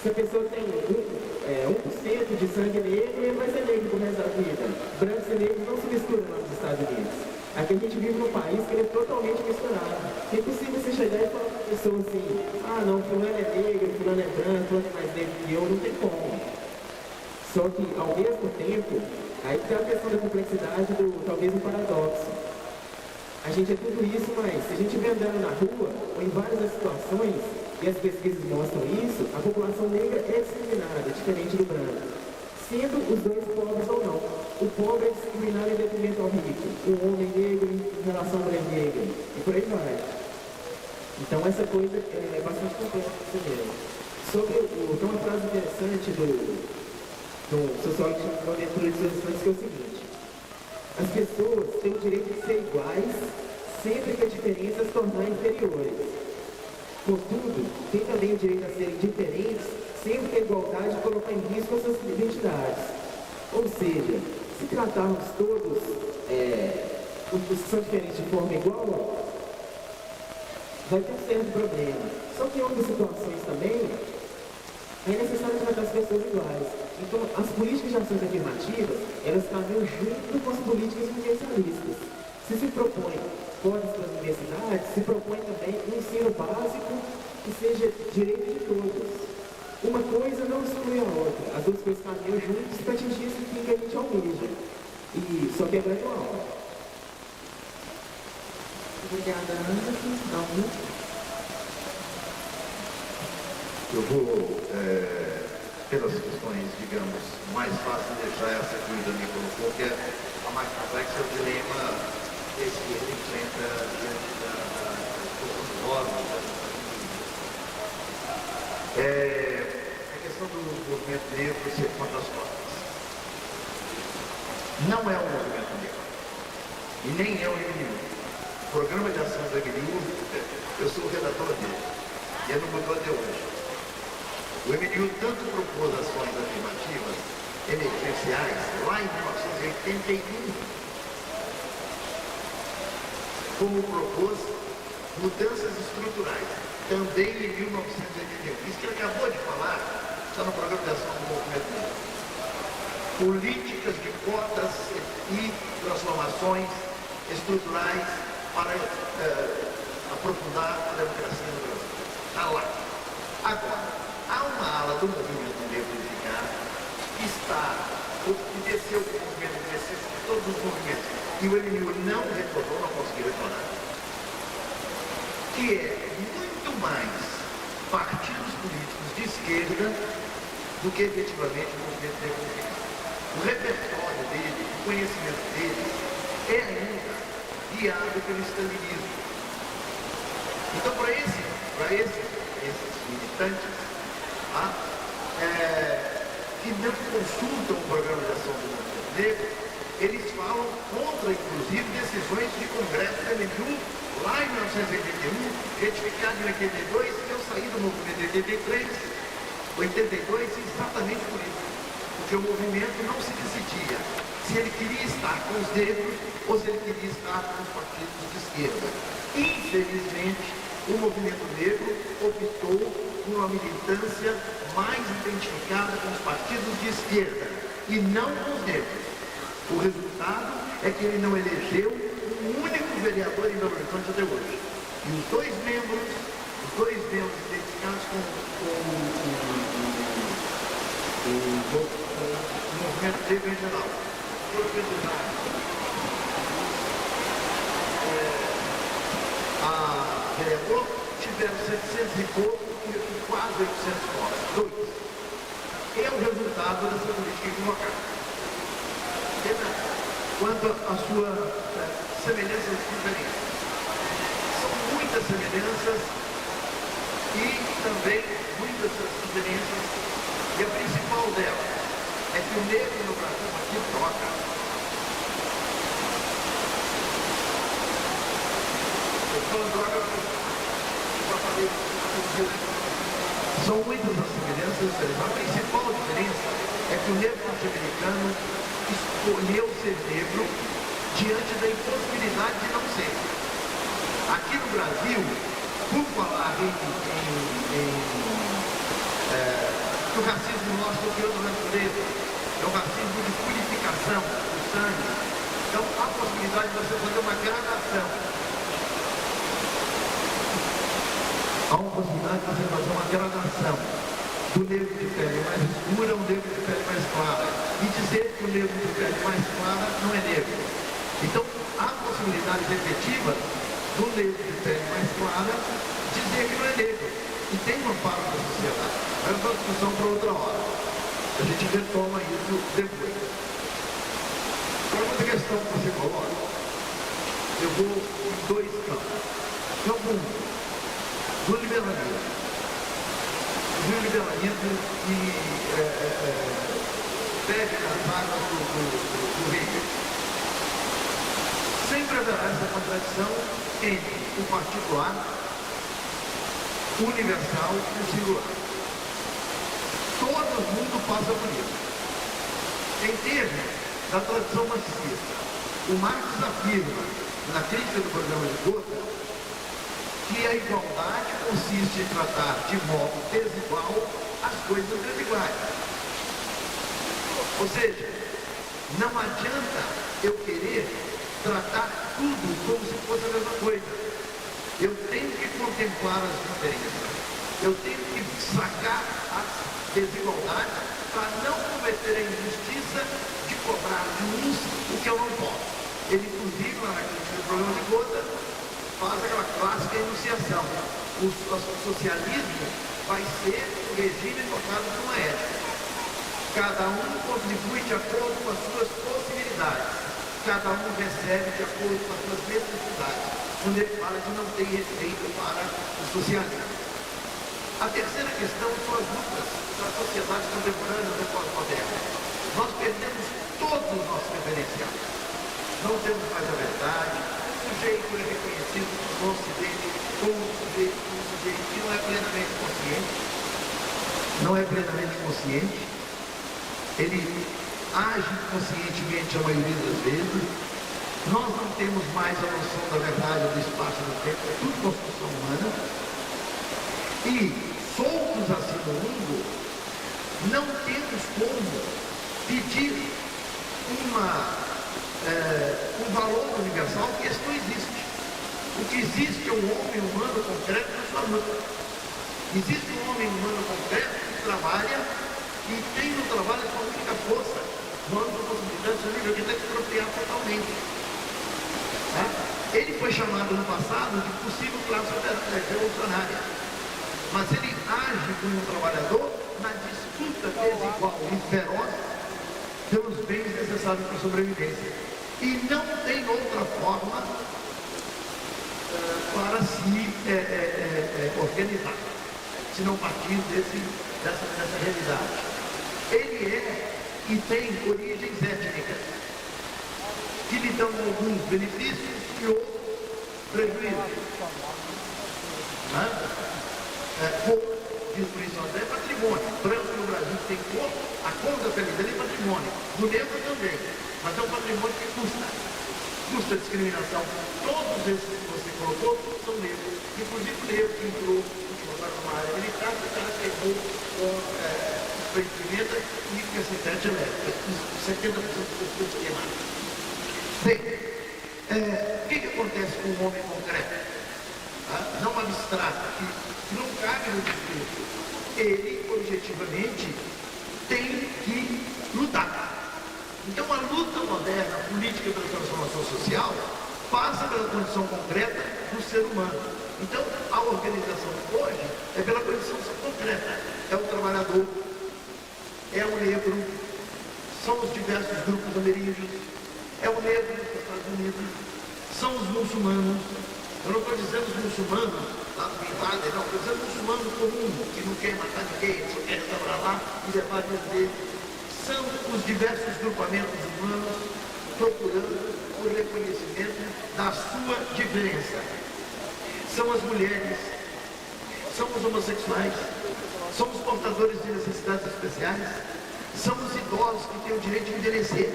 se a pessoa tem 1% de sangue negro, ele vai ser negro pro resto da vida. Brancos e negros não se misturam nos Estados Unidos. Aqui a gente vive num país que ele é totalmente misturado. É impossível você chegar e falar para a pessoa assim, não, fulano é negro, fulano é branco, fulano é mais negro que eu, não tem como. Só que, ao mesmo tempo, aí tem a questão da complexidade talvez, do paradoxo. A gente é tudo isso, mas se a gente vem andando na rua, ou em várias situações, e as pesquisas mostram isso, a população negra é discriminada, diferente do branco. Sendo os dois pobres ou não. O pobre é discriminado em detrimento ao rico, o homem negro em relação à mulher negra, e por aí vai. Então essa coisa é bastante complexa mesmo. Tem uma frase interessante do um sociólogo chamado Boaventura de Souza Santos, que é o seguinte: as pessoas têm o direito de ser iguais sempre que a diferença as tornar inferiores. Contudo, têm também o direito a serem diferentes sempre que a igualdade colocar em risco as suas identidades. Ou seja, se tratarmos todos os que são diferentes de forma igual, vai ter um certo problema. Só que em outras situações também é necessário tratar as pessoas iguais. Então, as políticas de ações afirmativas, elas caminham junto com as políticas universalistas. Se propõe cotas para as universidades, se propõe também um ensino básico que seja direito de todos. Uma coisa não exclui a outra. As duas coisas caminham juntas para atingir esse fim que a gente almeja. E só que é gradual. Obrigada, Anderson. Davi. Eu vou, pelas questões, digamos, mais fáceis, deixar essa que o Dani colocou, que é a mais complexa, é o dilema esse que ele enfrenta diante dos órgãos. A questão do movimento negro ser contra as cotas. Não é um movimento negro. E nem é o MNU. O programa de ação do MNU, eu sou o redator dele. E ele não mudou até hoje. O MNU tanto propôs ações afirmativas emergenciais lá em 1981, como propôs mudanças estruturais, também em 1981. Isso que ele acabou de falar está no programa de ação do movimento negro. Políticas de cotas e transformações estruturais para aprofundar a democracia no Brasil. Está lá. Agora, há uma ala do movimento negro unificado que desceu o movimento, desceu todos os movimentos, e o MNU não retornou, não conseguiu retornar, que é muito mais partidos políticos de esquerda do que efetivamente o movimento negro unificado. O repertório dele, o conhecimento dele é ainda guiado pelo stalinismo. Então, para esses militantes, que não consultam o programa de ação do movimento negro, eles falam contra, inclusive, decisões de congresso do MNU lá em 1981, retificado em 82, e eu saí do movimento em 82, exatamente por isso. Porque o movimento não se decidia se ele queria estar com os negros ou se ele queria estar com os partidos de esquerda. Infelizmente, o movimento negro optou por uma militância mais identificada com os partidos de esquerda e não com os negros. O resultado é que ele não elegeu um único vereador em Belo Horizonte até hoje. E os dois membros identificados com o movimento negro em geral, a vereador tiveram 700 e pouco e quase 800 votos. Dois. É o resultado dessa política equivocada. Quanto à sua semelhanças e diferenças. São muitas semelhanças e também muitas diferenças. E a principal delas é que o negro no Brasil aqui troca. São muitas as semelhanças. A principal diferença é que o negro norte-americano escolheu ser negro diante da impossibilidade de não ser. Aqui no Brasil, por falar que o racismo nosso é outra natureza, é o racismo de purificação do sangue. Então, há a possibilidade de você fazer uma gradação. Há uma possibilidade de você fazer uma gradação do negro de pele mais escura ao negro de pele mais clara. E dizer que o negro de pele mais clara não é negro. Então, há possibilidades efetivas do negro de pele mais clara dizer que não é negro. E tem um amparo da sociedade. É uma discussão para outra hora. A gente retoma isso depois. Para outra questão que você coloca, eu vou em dois campos. Campo 1. Do liberalismo. Do liberalismo e bebe nas águas do rio. Sempre haverá essa contradição entre o particular, o universal e o singular. Todo mundo passa por isso. Em termos da tradição marxista, o Marx afirma, na crítica do programa de Gotha, que a igualdade consiste em tratar de modo desigual as coisas desiguais. Ou seja, não adianta eu querer tratar tudo como se fosse a mesma coisa. Eu tenho que contemplar as diferenças. Eu tenho que sacar as desigualdades para não cometer a injustiça de cobrar de uns o que eu não posso. Ele, inclusive, lá na crítica do programa de Gotha, faz aquela clássica enunciação. O socialismo vai ser o regime tocado por uma ética. Cada um contribui de acordo com as suas possibilidades. Cada um recebe de acordo com as suas necessidades. Quando ele fala que não tem respeito para o socialismo. A terceira questão são as lutas das sociedades contemporâneas e pós-modernas. Nós perdemos todos os nossos referenciais. Não temos mais a verdade. O sujeito é reconhecido no Ocidente como um sujeito que não é plenamente consciente. Não é plenamente consciente. Ele age conscientemente a maioria das vezes. Nós não temos mais a noção da verdade do espaço e do tempo. É tudo construção humana. E, soltos assim no mundo, não temos como pedir um valor universal, porque isso não existe. O que existe é um homem humano concreto na sua luta. Existe um homem humano concreto que trabalha e tem no trabalho a sua única força, no âmbito da possibilidade do nível que tem que apropriar totalmente. Tá? Ele foi chamado no passado de possível classe revolucionária. Mas ele age como um trabalhador na disputa desigual e feroz pelos bens necessários para a sobrevivência. E não tem outra forma para se organizar, se não partir dessa realidade. Ele é e tem origens étnicas, que lhe dão alguns benefícios e outros prejuízos. Cor, diz por isso, é patrimônio. Branco no Brasil tem cor, a cor da pele dele é patrimônio. Do negro também, mas é um patrimônio que custa. Custa discriminação. Todos esses que você colocou são negros. Inclusive o negro que entrou numa área militar, o cara pegou com spray de pimenta e cacetete elétrica. 70% das pessoas queimadas. Bem, o que acontece com um homem concreto? Não abstrato, que não cabe no discurso. Ele, objetivamente, tem que lutar. Então, a luta moderna, a política pela transformação social, passa pela condição concreta do ser humano. Então, a organização hoje é pela condição concreta. É o trabalhador, é o negro, são os diversos grupos ameríndios, é o negro dos Estados Unidos, são os muçulmanos. Eu não estou dizendo os muçulmanos lá do Bin Laden, não, estou dizendo muçulmano comum, que não quer matar ninguém, só quer restaurar lá e levar a vida dele. São os diversos grupamentos humanos procurando o reconhecimento da sua diferença. São as mulheres, são os homossexuais, são os portadores de necessidades especiais, são os idosos que têm o direito de envelhecer,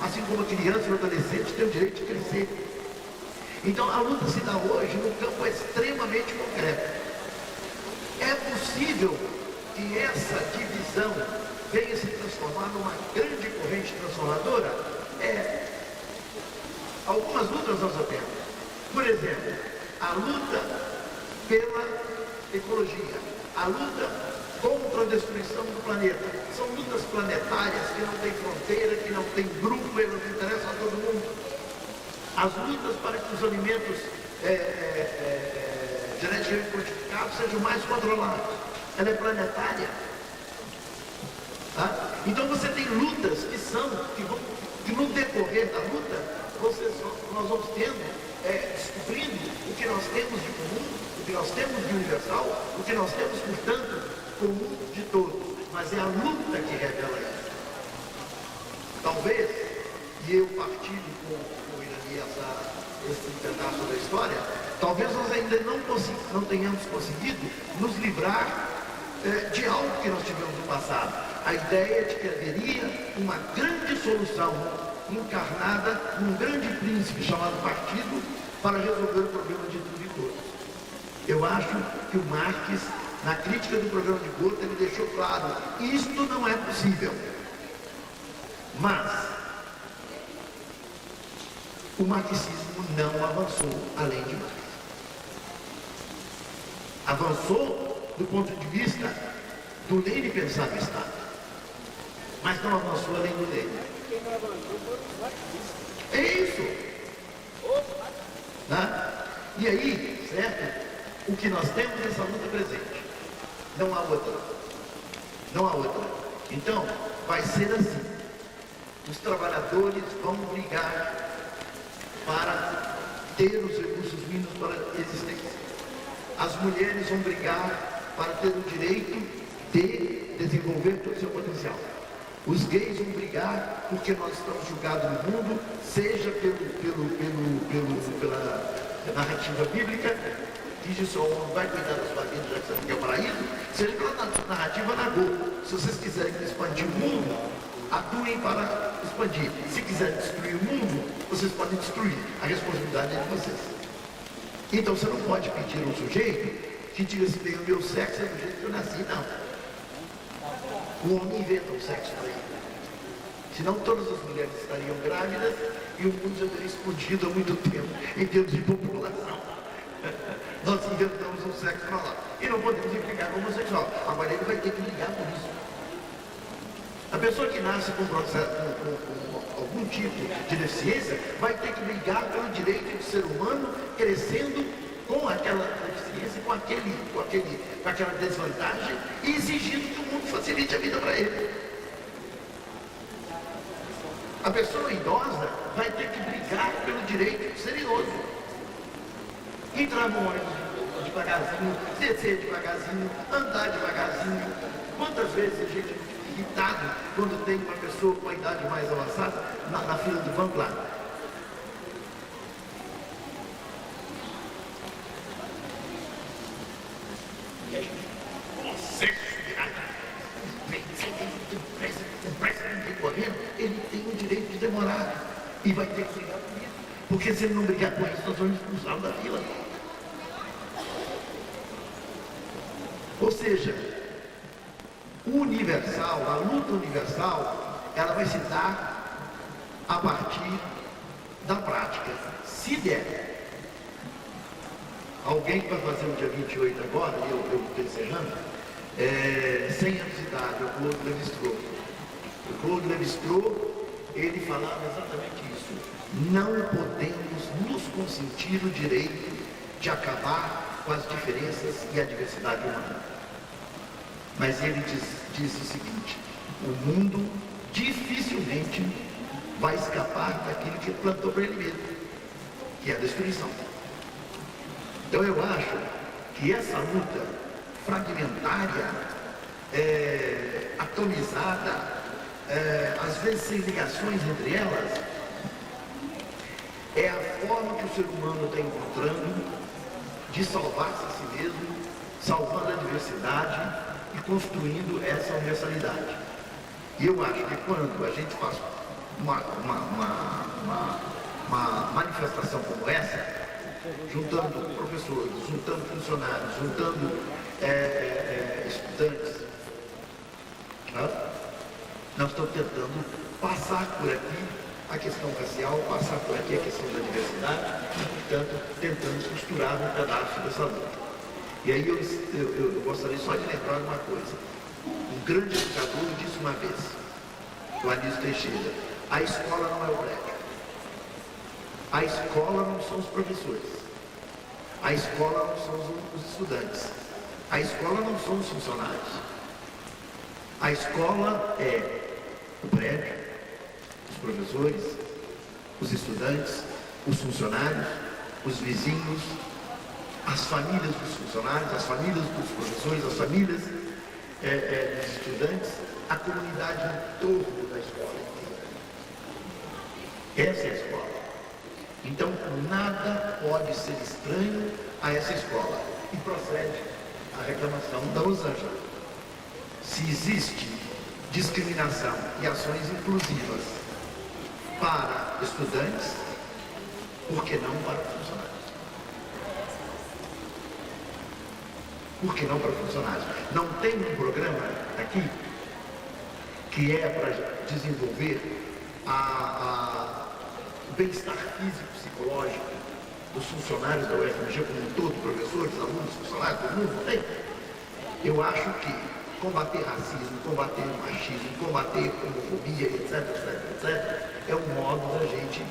assim como a criança e o adolescente têm o direito de crescer. Então a luta se dá hoje no campo extremamente concreto. É possível que essa divisão venha se transformar numa grande corrente transformadora? Algumas lutas nós já temos. Por exemplo, a luta pela ecologia, a luta contra a destruição do planeta. São lutas planetárias que não têm fronteira, que não têm grupo, elas interessam a todo mundo. As lutas para que os alimentos geneticamente modificados sejam mais controlados. Ela é planetária. Tá? Então você tem lutas que no decorrer da luta, nós vamos descobrindo o que nós temos de comum, o que nós temos de universal, o que nós temos, portanto, comum de todos. Mas é a luta que revela isso. Talvez, e eu partilho com o Irani esse pedaço da história, talvez nós ainda não tenhamos conseguido nos livrar de algo que nós tivemos no passado. A ideia de que haveria uma grande solução encarnada num grande príncipe chamado partido para resolver o problema de tudo e todos. Eu acho que o Marx, na crítica do programa de Gotha, ele deixou claro, isto não é possível. Mas o marxismo não avançou além de Marx. Avançou do ponto de vista do Lenin pensar no Estado, mas não avançou além do Lenin. É isso. Né? E aí, certo? O que nós temos nessa luta presente. Não há outra. Não há outra. Então, vai ser assim. Os trabalhadores vão brigar para ter os recursos mínimos para a existência. As mulheres vão brigar para ter o direito de desenvolver todo o seu potencial. Os gays vão brigar porque nós estamos julgados no mundo, seja pela narrativa bíblica, que diz o homem vai cuidar da sua vida já que você não quer o paraíso, seja pela narrativa Nagô. Se vocês quiserem expandir o mundo, atuem para expandir. Se quiserem destruir o mundo, vocês podem destruir. A responsabilidade é de vocês. Então você não pode pedir a um sujeito que diga assim, o meu sexo é do jeito que eu nasci, não. O homem inventa o sexo para ele. Senão todas as mulheres estariam grávidas e o mundo já teria explodido há muito tempo, em termos de população. Nós inventamos um sexo para lá. E não podemos implicar com o homossexual. Agora ele vai ter que ligar por isso. A pessoa que nasce com algum tipo de deficiência vai ter que brigar pelo direito de ser humano crescendo com aquela deficiência, com aquela desvantagem e exigindo que o mundo facilite a vida para ele. A pessoa idosa vai ter que brigar pelo direito de ser idoso. Entrar no ônibus devagarzinho, descer devagarzinho, andar devagarzinho. Quantas vezes a gente irritado quando tem uma pessoa com a idade mais avançada na fila do banco lá. Ele tem o direito de demorar e vai ter que brigar por isso, porque se ele não brigar com isso, nós vamos expulsá-lo da fila. Ou seja, o universal, a luta universal, ela vai se dar a partir da prática, se der. Alguém que vai fazer o dia 28 agora, eu estou encerrando, 100 anos de idade, o Claude Lévi-Strauss. O Claude Lévi-Strauss, ele falava exatamente isso. Não podemos nos consentir o direito de acabar com as diferenças e a diversidade humana. Mas ele diz o seguinte, o mundo dificilmente vai escapar daquilo que ele plantou para ele mesmo, que é a destruição. Então eu acho que essa luta fragmentária, atomizada, às vezes sem ligações entre elas, é a forma que o ser humano está encontrando de salvar-se a si mesmo, salvando a diversidade e construindo essa universalidade. E eu acho que quando a gente faz uma manifestação como essa, juntando professores, juntando funcionários, juntando estudantes, nós estamos tentando passar por aqui a questão racial, passar por aqui a questão da diversidade, e, portanto, tentando costurar um pedaço dessa luta. E aí eu gostaria só de lembrar uma coisa. Um grande educador disse uma vez, o Anísio Teixeira, a escola não é o prédio. A escola não são os professores. A escola não são os estudantes. A escola não são os funcionários. A escola é o prédio, os professores, os estudantes, os funcionários, os vizinhos, as famílias dos funcionários, as famílias dos professores, as famílias dos estudantes, a comunidade em torno da escola. Essa é a escola. Então, nada pode ser estranho a essa escola. E procede a reclamação da Rosângela. Se existe discriminação e ações inclusivas para estudantes, por que não para funcionários? Por que não para funcionários? Não tem um programa aqui que é para desenvolver o bem-estar físico e psicológico dos funcionários da UFMG como um todo, professores, alunos, funcionários, todo mundo, não tem? Eu acho que combater racismo, combater machismo, combater homofobia, etc., é um modo da gente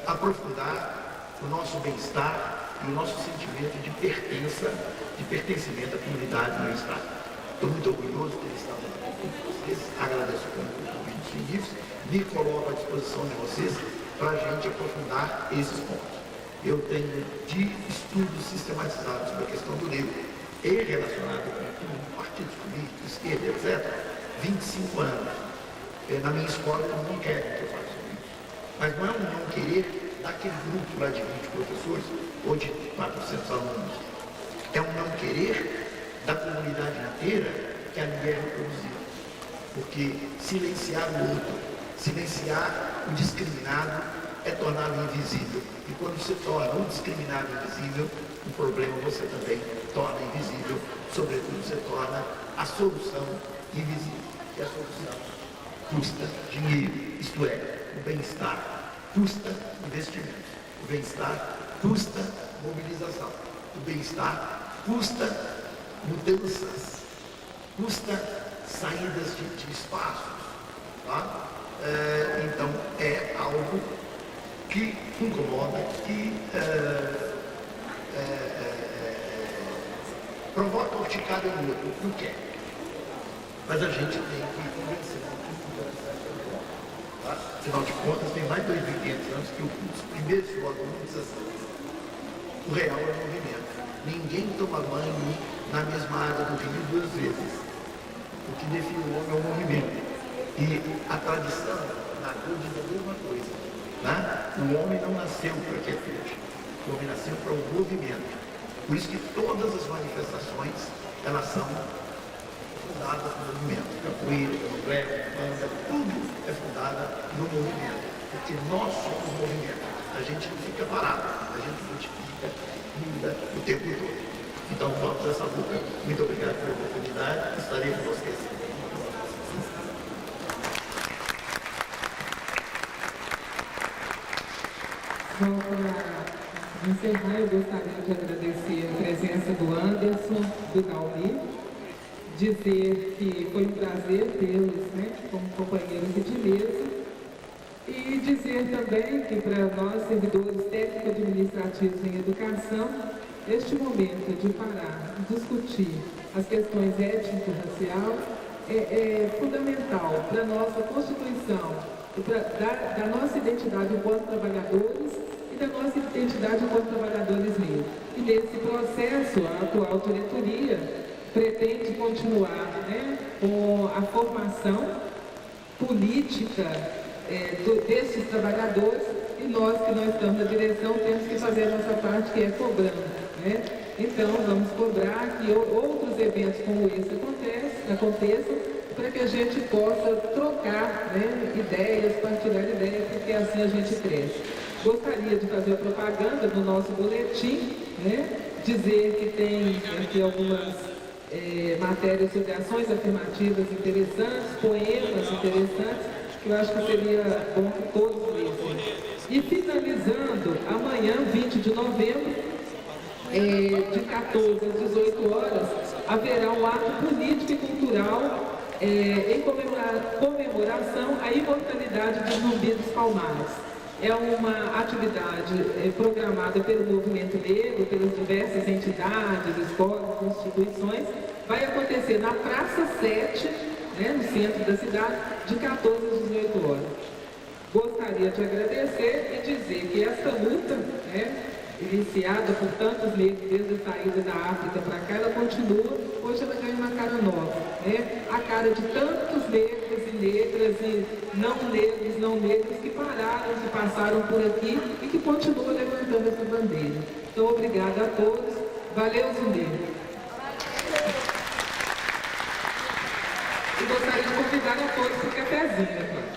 aprofundar o nosso bem-estar e o nosso sentimento de pertencimento à comunidade no Estado. Estou muito orgulhoso de ter estado aqui com vocês, agradeço o convite dos Indígenas, me coloco à disposição de vocês para a gente aprofundar esses pontos. Eu tenho de estudos sistematizados sobre a questão do negro e relacionado com partidos políticos, esquerda, etc., 25 anos. Na minha escola não querem que eu faça isso. Mas não é um não querer daquele grupo lá de 20 professores ou de 400 alunos. É um não querer da comunidade inteira que a ninguém reproduziu. Porque silenciar o outro, silenciar o discriminado é torná-lo invisível. E quando você torna o discriminado invisível, o problema você também torna invisível, sobretudo você torna a solução invisível. E a solução custa dinheiro, isto é, o bem-estar custa investimento, o bem-estar custa mobilização, o bem-estar custa mudanças, custa saídas de espaços. Tá? Então é algo que incomoda, que provoca urticária no outro, não quer. Mas a gente tem que convencer tá? Afinal de contas, tem mais de 2.500 anos que os primeiros filósofos assim, o real é o movimento. Ninguém toma banho na mesma água do rio 2 vezes. O que define o homem é o movimento. E a tradição narrou diz a mesma coisa. Né? O homem não nasceu para que é feito. O homem nasceu para o movimento. Por isso que todas as manifestações, elas são fundadas no movimento. Capoeira, candomblé, banda, tudo é fundado no movimento. Porque nós somos movimento. A gente não fica parado, a gente multiplica, muda o tempo todo. Então, vamos essa luta. Muito obrigado pela oportunidade. Estarei com vocês. Bom, para encerrar, eu gostaria de agradecer a presença do Anderson, do Dauli, dizer que foi um prazer tê-los, né, como companheiros de mesa, e dizer também que para nós, servidores técnico-administrativos em educação, este momento de parar, discutir as questões étnico-racial é fundamental para a nossa Constituição, da nossa identidade enquanto trabalhadores e da nossa identidade enquanto trabalhadores negros. E nesse processo, a atual diretoria pretende continuar, né, com a formação política desses trabalhadores, e nós que não estamos na direção temos que fazer a nossa parte, que é cobrando. Né? Então, vamos cobrar que outros eventos como esse aconteçam, para que a gente possa trocar, né, ideias, partilhar ideias, porque assim a gente cresce. Gostaria de fazer a propaganda do nosso boletim, né, dizer que tem aqui algumas matérias sobre ações afirmativas interessantes, poemas interessantes, que eu acho que seria bom que todos lessem. E finalizando, amanhã, 20 de novembro, de 14 às 18 horas, haverá um ato político e cultural em comemoração à imortalidade de Zumbi dos Palmares. É uma atividade programada pelo movimento negro, pelas diversas entidades, escolas, instituições. Vai acontecer na Praça 7, né, no centro da cidade, de 14 às 18 horas. Gostaria de agradecer e dizer que essa luta, né, iniciada por tantos negros desde a saída da África para cá, ela continua. Hoje ela ganha uma cara nova, né? A cara de tantos negros e negras e não negros que pararam, que passaram por aqui e que continuam levantando essa bandeira. Então, obrigada a todos. Valeu, Zumbi. E gostaria de convidar a todos para o cafezinho, claro.